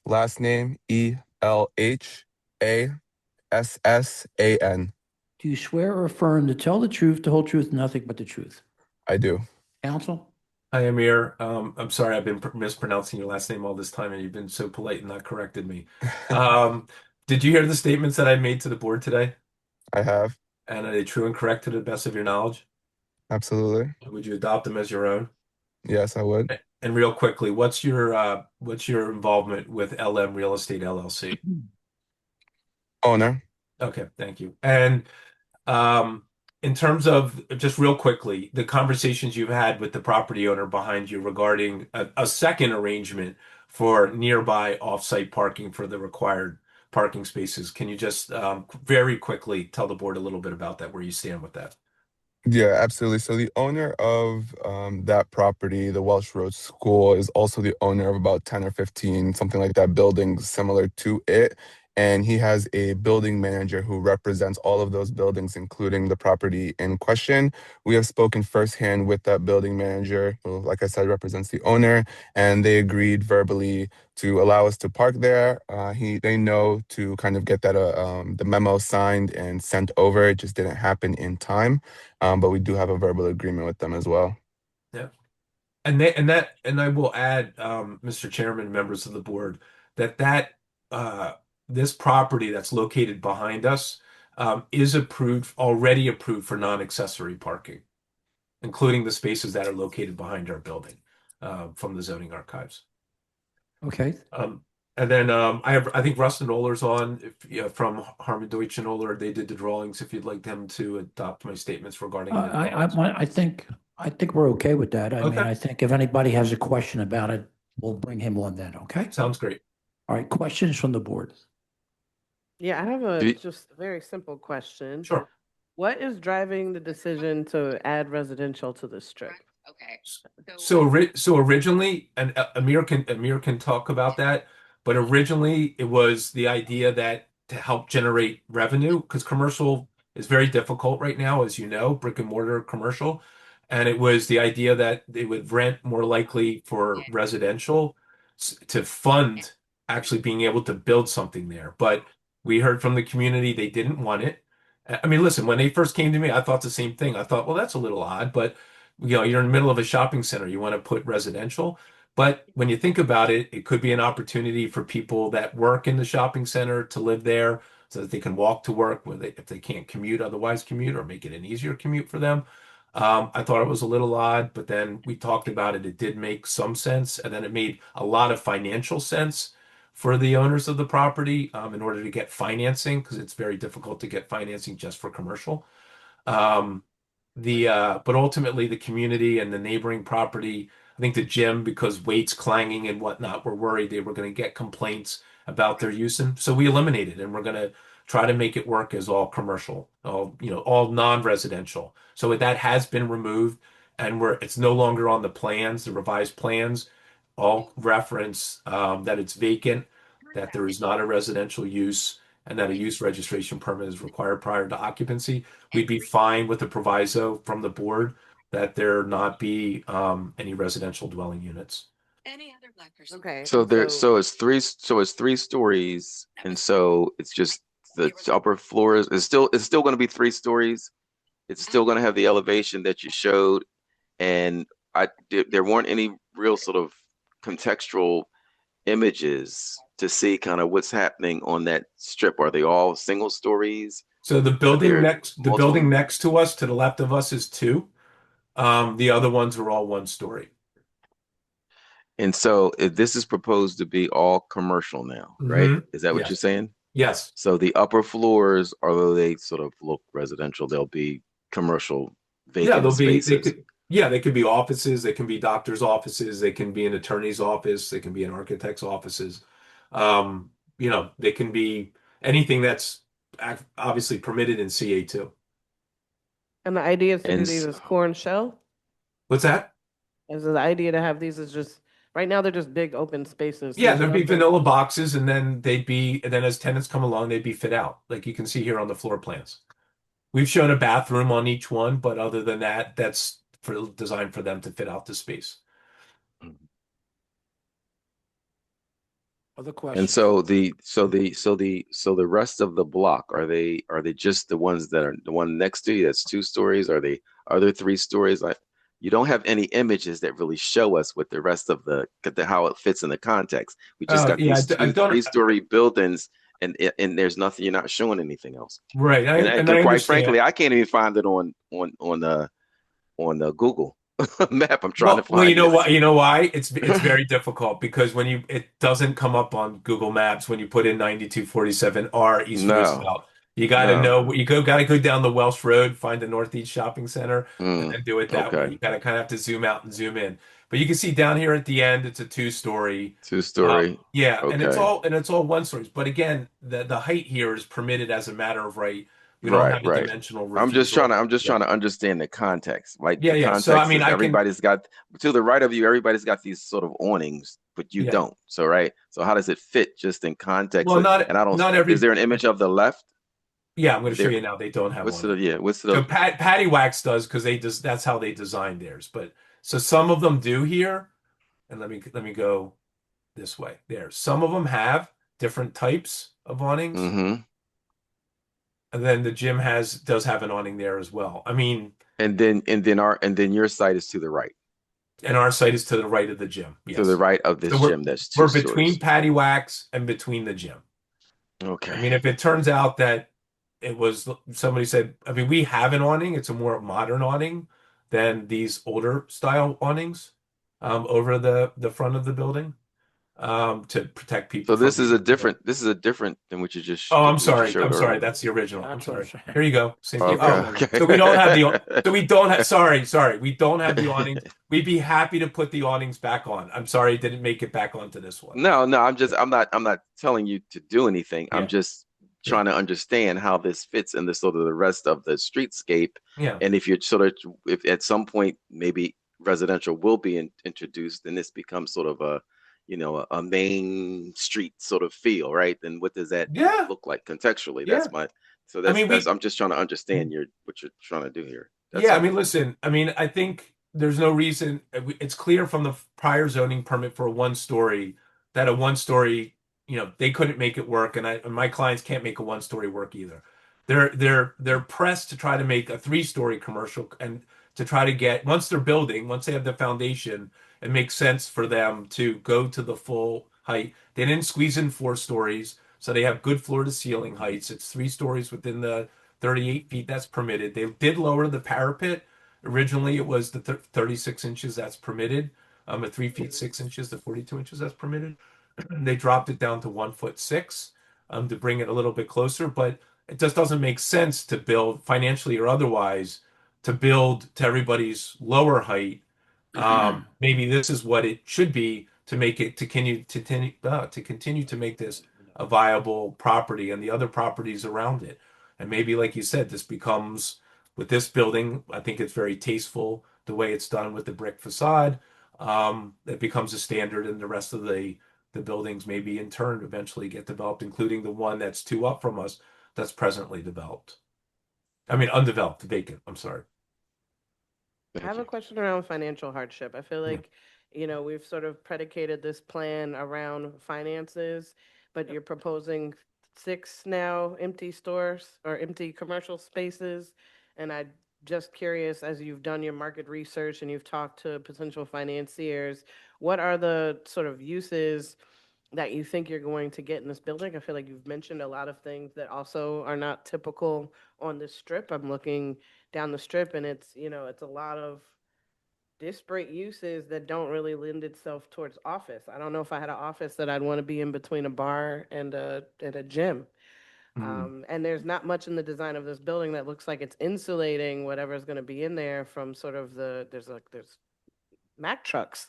Last name ELHASSAN. Do you swear or affirm to tell the truth, the whole truth, nothing but the truth? I do. Counsel? Hi, Amir. I'm sorry, I've been mispronouncing your last name all this time, and you've been so polite and not corrected me. Did you hear the statements that I made to the board today? I have. And are they true and correct to the best of your knowledge? Absolutely. Would you adopt them as your own? Yes, I would. And real quickly, what's your involvement with LM Real Estate LLC? Owner. Okay, thank you. And in terms of, just real quickly, the conversations you've had with the property owner behind you regarding a second arrangement for nearby off-site parking for the required parking spaces, can you just very quickly tell the board a little bit about that, where you stand with that? Yeah, absolutely. So the owner of that property, the Welsh Road School, is also the owner of about 10 or 15, something like that, buildings similar to it. And he has a building manager who represents all of those buildings, including the property in question. We have spoken firsthand with that building manager, who, like I said, represents the owner, and they agreed verbally to allow us to park there. They know to kind of get that the memo signed and sent over. It just didn't happen in time. But we do have a verbal agreement with them as well. Yeah. And I will add, Mr. Chairman, members of the board, that this property that's located behind us is already approved for non-accessory parking, including the spaces that are located behind our building from the zoning archives. Okay. And then I think Rustin Oler's on from Harmon Deutsch and Oler. They did the drawings. If you'd like them to adopt my statements regarding it. I think we're okay with that. I mean, Okay. I think if anybody has a question about it, we'll bring him on then, okay? Sounds great. All right, questions from the board? Yeah, I have Do a you- just a very simple question. Sure. What is driving the decision to add residential to the strip? So originally, and Amir can talk about that, but originally it was the idea that to help generate revenue, because commercial is very difficult right now, as you know, brick and mortar commercial. And it was the idea that they would rent more likely for residential to fund actually being able to build something there. But we heard from the community they didn't want it. I mean, listen, when they first came to me, I thought the same thing. I thought, well, that's a little odd, but you're in the middle of a shopping center. You want to put residential. But when you think about it, it could be an opportunity for people that work in the shopping center to live there so that they can walk to work if they can't commute, otherwise commute, or make it an easier commute for them. I thought it was a little odd, but then we talked about it. It did make some sense. And then it made a lot of financial sense for the owners of the property in order to get financing, because it's very difficult to get financing just for commercial. But ultimately the community and the neighboring property, I think the gym, because weights clanging and whatnot, were worried they were going to get complaints about their use. And so we eliminated, and we're going to try to make it work as all commercial, all non-residential. So that has been removed, and it's no longer on the plans. The revised plans all reference that it's vacant, that there is not a residential use, and that a use registration permit is required prior to occupancy. We'd be fine with the proviso from the board that there not be any residential dwelling units. Okay. So it's three stories, and so it's just the upper floors. It's still going to be 3 stories. It's still going to have the elevation that you showed, and there weren't any real sort of contextual images to see kind of what's happening on that strip. Are they all single stories? So the building next to us, to the left of us, is 2. The other ones are all 1 story. And so if this is proposed to be all commercial now, right? Mhm. Is that what Yes. you're saying? Yes. So the upper floors, although they sort of look residential, they'll be commercial vacant spaces. They could be offices, they can be doctor's offices, they can be an attorney's office, they can be an architect's offices. They can be anything that's obviously permitted in CA2. And the idea is to do And these as core and shell? What's that? Is the idea to have these as just, right now they're just big open spaces. Yeah, There's there'd be nothing- vanilla boxes, and then as tenants come along, they'd be fit out, like you can see here on the floor plans. We've shown a bathroom on each one, but other than that, that's designed for them to fit out the space. Other And questions? so the rest of the block, are they just the ones that are the one next to you that's 2 stories? Are they other 3 stories? Like, you don't have any images that really show us what the rest of how it fits in the context. We just got these 3-story buildings, and there's nothing. You're not showing anything else, right? And I quite frankly, understand. I can't even find it on the Google map. I'm trying to find. Well, you know it. what? You know why? It's very difficult because it doesn't come up on Google Maps when you put in 9247R East Roosevelt. You got to know. Got to go down the Welsh Road, find the Northeast Shopping Center, and then do it that way. You got to kind of have to zoom out and zoom in. But you can see down here at the end, it's a 2-story. 2-story. Yeah, Okay. and it's all 1 stories. But again, the height here is permitted as a matter of right We don't Right, have a right. dimensional I'm just trying refusal. to Yeah. understand the context. Like Yeah, the yeah. So, I context mean, is I can, everybody's got to the right of you, everybody's got these sort of awnings, but you yeah. don't. So, right. So how does it fit just in context? Well, not, And I don't, not every, is there an image of the left? yeah, I'm going to show There, you now. They don't have what's one. the, yeah, what's So the, Patty Wax does, because that's how they designed theirs. But so some of them do here. And let me go this way. There. Some of them have different types of awnings. mm-hmm. And then the gym does have an awning there as well. I mean, And then your site is to the right. and our site is to the right of the gym. Yes. To the right of this So gym that's we're 2 between stories. Patty Wax and between the gym. Okay. I mean, if it turns out that it was somebody said, I mean, we have an awning. It's a more modern awning than these older style awnings over the front of the building to protect people. So this from is a different than what you just. Oh, I'm what you sorry. showed I'm sorry. earlier. That's the original. I'm That's what I'm sorry. saying. Here you go. Same thing. Okay, Oh, okay. so we don't have the. So we don't have. Sorry. We don't have the awnings. We'd be happy to put the awnings back on. I'm sorry, it didn't make it back onto this one. No, I'm not telling you to do anything. Yeah. I'm just trying to understand how this fits in the sort of the rest of the streetscape. Yeah. And if if at some point maybe residential will be introduced, then this becomes sort of a, a main street sort of feel, right? Then what does that look like contextually? Yeah. I'm just trying to understand what you're trying to do here. That's Yeah, I all. mean, listen, I mean, I think there's no reason. It's clear from the prior zoning permit for a one-story that a one-story, they couldn't make it work, and my clients can't make a one-story work either. They're pressed to try to make a three-story commercial and to try to get once they have the foundation, it makes sense for them to go to the full height. They didn't squeeze in 4 stories, so they have good floor-to-ceiling heights. It's 3 stories within the 38 feet that's permitted. They did lower the parapet. Originally, it was the 36 inches that's permitted. At 3 feet 6 inches to 42 inches that's permitted. They dropped it down to 1'6" to bring it a little bit closer. But it just doesn't make sense to build financially or otherwise to build to everybody's lower height. Maybe this is what it should be to make it to continue to make this a viable property and the other properties around it. And maybe, like you said, this becomes, with this building, I think it's very tasteful the way it's done with the brick facade. It becomes a standard, and the rest of the buildings maybe in turn eventually get developed, including the one that's 2 up from us that's presently developed. I mean, undeveloped, vacant. I'm sorry. I have a question around financial hardship. I feel like, we've sort of predicated this plan around finances, but you're proposing 6 now empty stores or empty commercial spaces. And I'm just curious, as you've done your market research and you've talked to potential financiers, what are the sort of uses that you think you're going to get in this building? I feel like you've mentioned a lot of things that also are not typical on this strip. I'm looking down the strip and it's a lot of disparate uses that don't really lend itself towards office. I don't know if I had an office that I'd want to be in between a bar and a gym. And there's not much in the design of this building that looks like it's insulating whatever's going to be in there from sort of there's Mack trucks,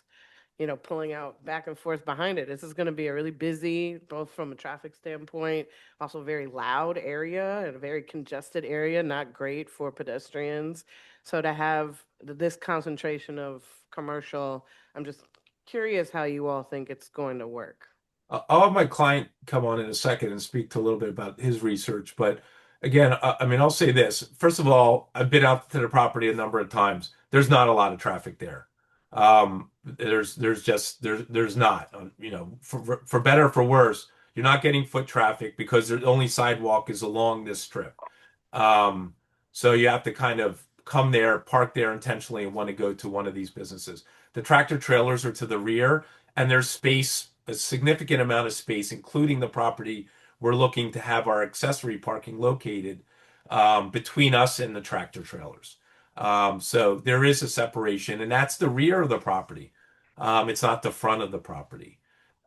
pulling out back and forth behind it. This is going to be a really busy, both from a traffic standpoint, also very loud area and a very congested area, not great for pedestrians. So to have this concentration of commercial, I'm just curious how you all think it's going to work. I'll have my client come on in a second and speak to a little bit about his research. But again, I mean, I'll say this. First of all, I've been out to the property a number of times. There's not a lot of traffic there. There's not, for better or for worse, you're not getting foot traffic because the only sidewalk is along this strip. So you have to kind of come there, park there intentionally, and want to go to one of these businesses. The tractor trailers are to the rear, and there's space, a significant amount of space, including the property we're looking to have our accessory parking located between us and the tractor trailers. So there is a separation, and that's the rear of the property. It's not the front of the property.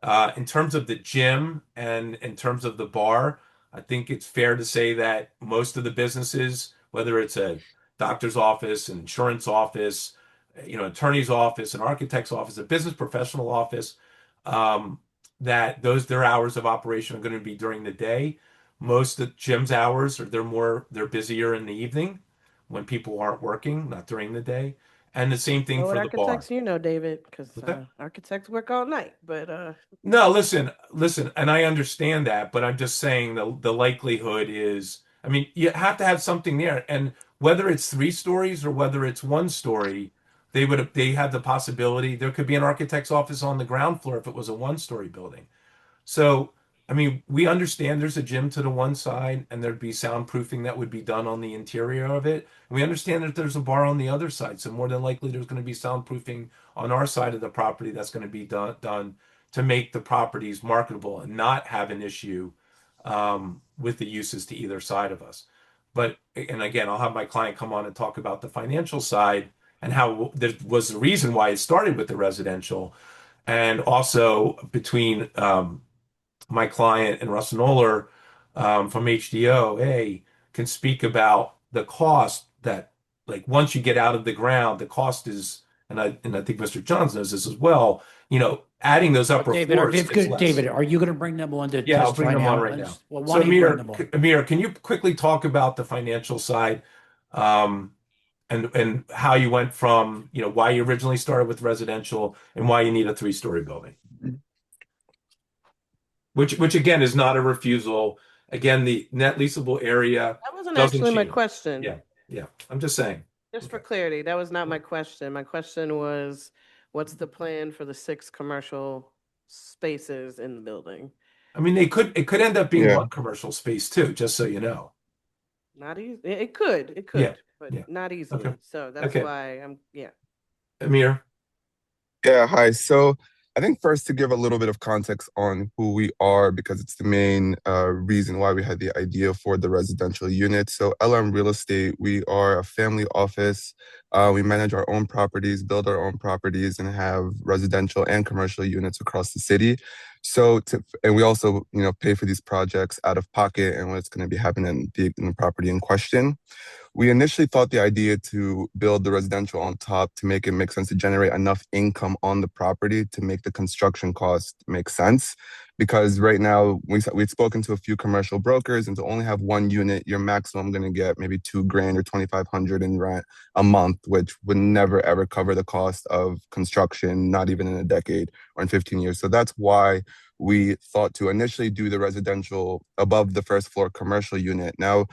In terms of the gym and in terms of the bar, I think it's fair to say that most of the businesses, whether it's a doctor's office, an insurance office, attorney's office, an architect's office, a business professional office, that their hours of operation are going to be during the day. most of gym's hours are they're busier in the evening when people aren't working, not during the day. And the same thing Know what for the bar. architects you know, David, because What's that? architects work all night, but No, listen, and I understand that, but I'm just saying the likelihood is, I mean, you have to have something there, and whether it's 3 stories or whether it's 1 story, they have the possibility there could be an architect's office on the ground floor if it was a 1 story building. So, I mean, we understand there's a gym to the one side and there'd be soundproofing that would be done on the interior of it. We understand that there's a bar on the other side. So more than likely there's going to be soundproofing on our side of the property that's going to be done to make the properties marketable and not have an issue with the uses to either side of us. But, and again, I'll have my client come on and talk about the financial side and how there was the reason why it started with the residential. And also between my client and Russ Noller from HDO can speak about the cost that, like, once you get out of the ground, the cost is, and I think Mr. Johns knows this as well, adding those upper David, floors. It's less. David, are you going to bring them on to Yeah, I'll testify bring them now? on right now. Well, So why don't you bring them on? Amir, can you quickly talk about the financial side, and how you went from, why you originally started with residential and why you need a 3-story building? Which again is not a refusal. Again, the net leasable area that wasn't doesn't actually my change. question. Yeah. I'm just saying. Just for clarity, that was not my question. My question was, what's the plan for the 6 commercial spaces in the building? I mean, it could end up being Yeah. one commercial space too, just so you know. Not easy. It could, but not easily. Okay. So that's Okay. why Amir. Yeah, hi. So I think first to give a little bit of context on who we are, because it's the main reason why we had the idea for the residential unit. So LM Real Estate, we are a family office. We manage our own properties, build our own properties, and have residential and commercial units across the city. And we also, pay for these projects out of pocket and what's going to be happening in the property in question. We initially thought the idea to build the residential on top to make it make sense to generate enough income on the property to make the construction cost make sense. Because right now we've spoken to a few commercial brokers, and to only have 1 unit, you're maximum going to get maybe $2,000 or $2,500 in rent a month, which would never ever cover the cost of construction, not even in a decade or in 15 years. So that's why we thought to initially do the residential above the first floor commercial unit. Now,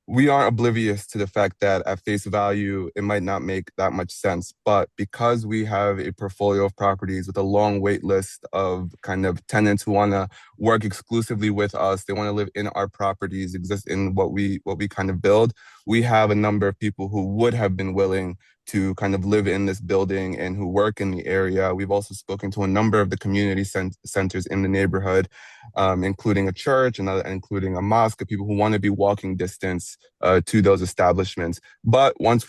we aren't oblivious to the fact that at face value, it might not make that much sense. But because we have a portfolio of properties with a long wait list of kind of tenants who want to work exclusively with us, they want to live in our properties, exist in what we kind of build, we have a number of people who would have been willing to kind of live in this building and who work in the area. We've also spoken to a number of the community centers in the neighborhood, including a church and including a mosque, of people who want to be walking distance to those establishments. But once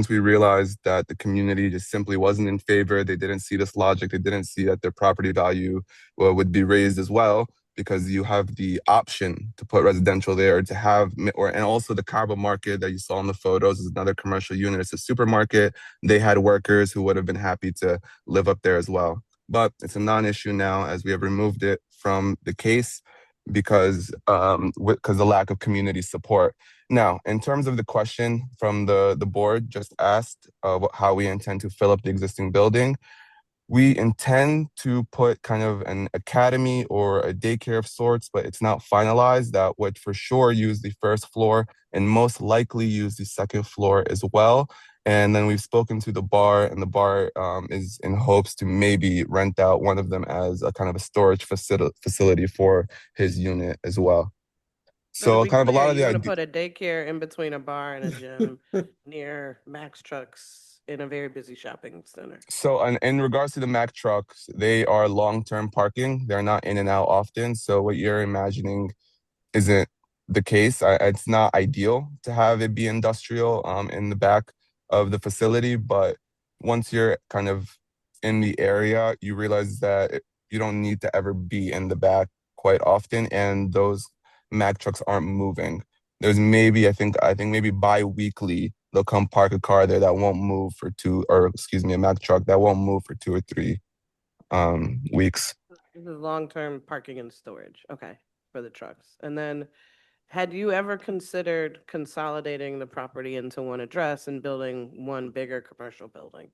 we realized that the community just simply wasn't in favor, they didn't see this logic, they didn't see that their property value would be raised as well, because you have the option to put residential there, to have, and also the Cabo Market that you saw in the photos is another commercial unit. It's a supermarket. They had workers who would have been happy to live up there as well. But it's a non-issue now, as we have removed it from the case because the lack of community support. Now, in terms of the question from the board just asked, how we intend to fill up the existing building, we intend to put kind of an academy or a daycare of sorts, but it's not finalized. That would for sure use the first floor and most likely use the second floor as well. And then we've spoken to the bar, and the bar is in hopes to maybe rent out one of them as a kind of a storage facility for his unit as well. So kind of a lot of the you're gonna put a daycare in between a bar and a gym near Max Trucks in a very busy shopping center. So in regards to the Mack trucks, they are long-term parking. They're not in and out often. So what you're imagining isn't the case. It's not ideal to have it be industrial in the back of the facility. But once you're kind of in the area, you realize that you don't need to ever be in the back quite often. And those Mack trucks aren't moving. There's maybe, I think maybe bi-weekly, they'll come park a car there that won't move for a Mack truck that won't move for 2 or 3 weeks. This is long-term parking and storage. Okay, for the trucks. And then Had you ever considered consolidating the property into one address and building one bigger commercial building?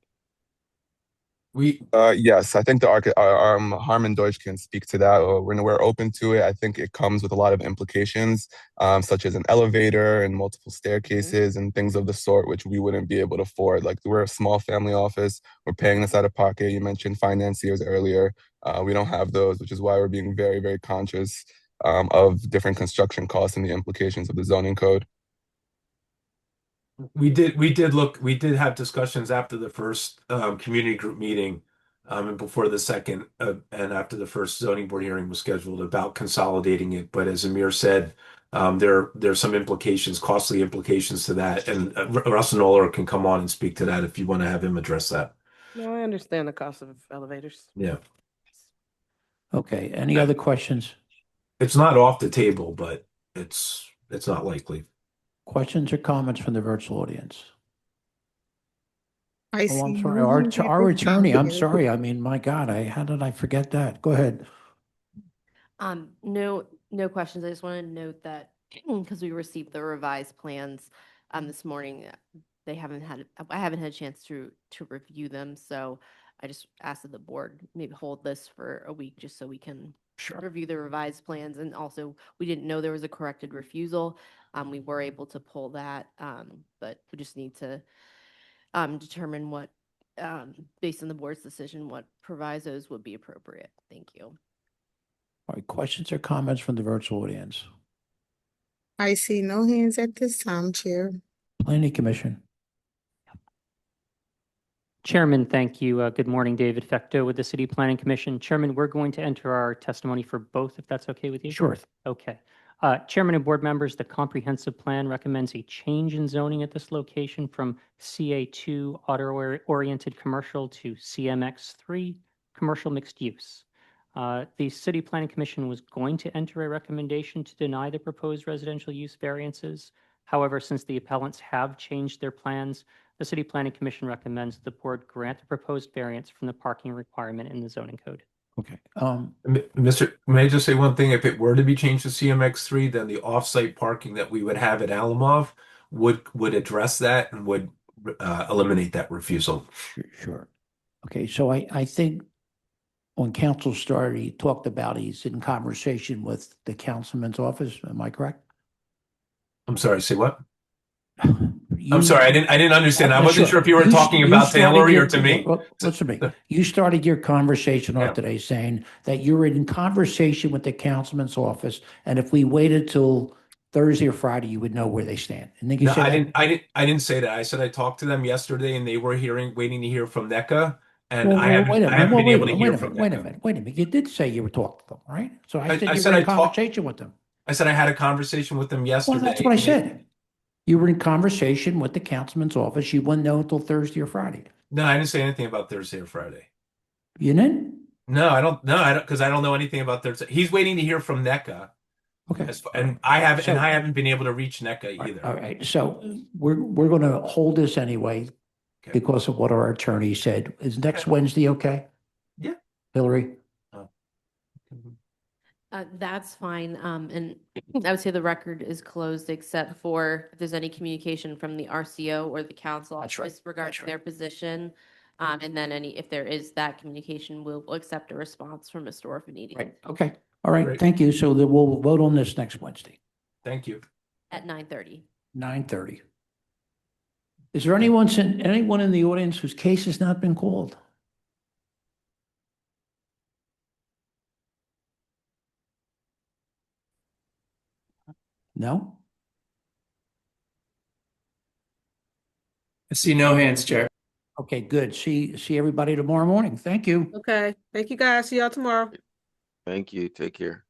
Yes, I think the Harmon Deutsch can speak to that. We're open to it. I think it comes with a lot of implications, such as an elevator and multiple staircases and things of the sort, which we wouldn't be able to afford. Like, we're a small family office. We're paying this out of pocket. You mentioned financiers earlier. We don't have those, which is why we're being very, very conscious of different construction costs and the implications of the zoning code. We did have discussions after the first community group meeting and before the second and after the first zoning board hearing was scheduled about consolidating it. But as Amir said, there's some implications, costly implications to that. And Russell Noller can come on and speak to that if you want to have him address that. No, I understand the cost of elevators. Yeah. Okay, any other questions? It's not off the table, but it's not likely. Questions or comments from the virtual audience? I Oh, I'm see sorry, no our, hands at our this time, attorney, I'm Chair. sorry, I mean, my God, how did I forget that? Go ahead. No questions. I just want to note that because we received the revised plans this morning, I haven't had a chance to review them. So I just asked that the board maybe hold this for a week just so we can review the revised plans. And also, we didn't know there was a corrected refusal. We were able to pull that, but we just need to determine what, based on the board's decision, what provisos would be appropriate. Thank you. All right, questions or comments from the virtual audience? I see no hands at this time, Chair. Planning Commission. Chairman, thank you. Good morning, David Fecto with the City Planning Commission. Chairman, we're going to enter our testimony for both, if that's okay with you. Sure. Okay. Chairman and board members, the comprehensive plan recommends a change in zoning at this location from CA2 auto-oriented commercial to CMX3 commercial mixed use. The City Planning Commission was going to enter a recommendation to deny the proposed residential use variances. However, since the appellants have changed their plans, the City Planning Commission recommends the board grant the proposed variance from the parking requirement in the zoning code. Okay. May I just say one thing? If it were to be changed to CMX3, then the off-site parking that we would have at Alamov would address that and would eliminate that refusal. Sure. Okay, so I think when council started, he talked about he's in conversation with the councilman's office. Am I correct? I'm sorry, say what? I'm sorry, I didn't understand. I wasn't sure if you were talking about to Hillary or to me. Well, listen to me. You started your conversation off today saying that you were in conversation with the councilman's office, and if we waited till Thursday or Friday, you would know where they stand. And then you No, said I didn't say that. I said I talked to them yesterday, and they were waiting to hear from NECA, and Well, I haven't wait a minute. been able to Wait hear a from minute. Wait a minute. You did say you were talking to them, right? So I said I you said were I in conversation with them. I said I had a conversation with them yesterday. Well, that's what I said. You were in conversation with the councilman's office. You wouldn't know until Thursday or Friday. No, I didn't say anything about Thursday or Friday. You didn't? No, I don't. No, I don't, because I don't know anything about Thursday. He's waiting to hear from NECA. Okay. And I haven't been able to reach NECA either. All right. So we're going to hold this anyway because of what our attorney said. Is next Wednesday okay? Yeah. Hillary? That's fine. And I would say the record is closed except for if there's any communication from the RCO or the council with regard to their position. And then if there is that communication, we'll accept a response from Mr. Orfanidi. Right. Okay. All right. Great. Thank you. So then we'll vote on this next Wednesday. Thank you. At 9:30. 9:30. Is there anyone in the audience whose case has not been called? No? I see no hands, Chair. Okay, good. See everybody tomorrow morning. Thank you. Okay. Thank you, guys. See y'all tomorrow. Thank you. Take care.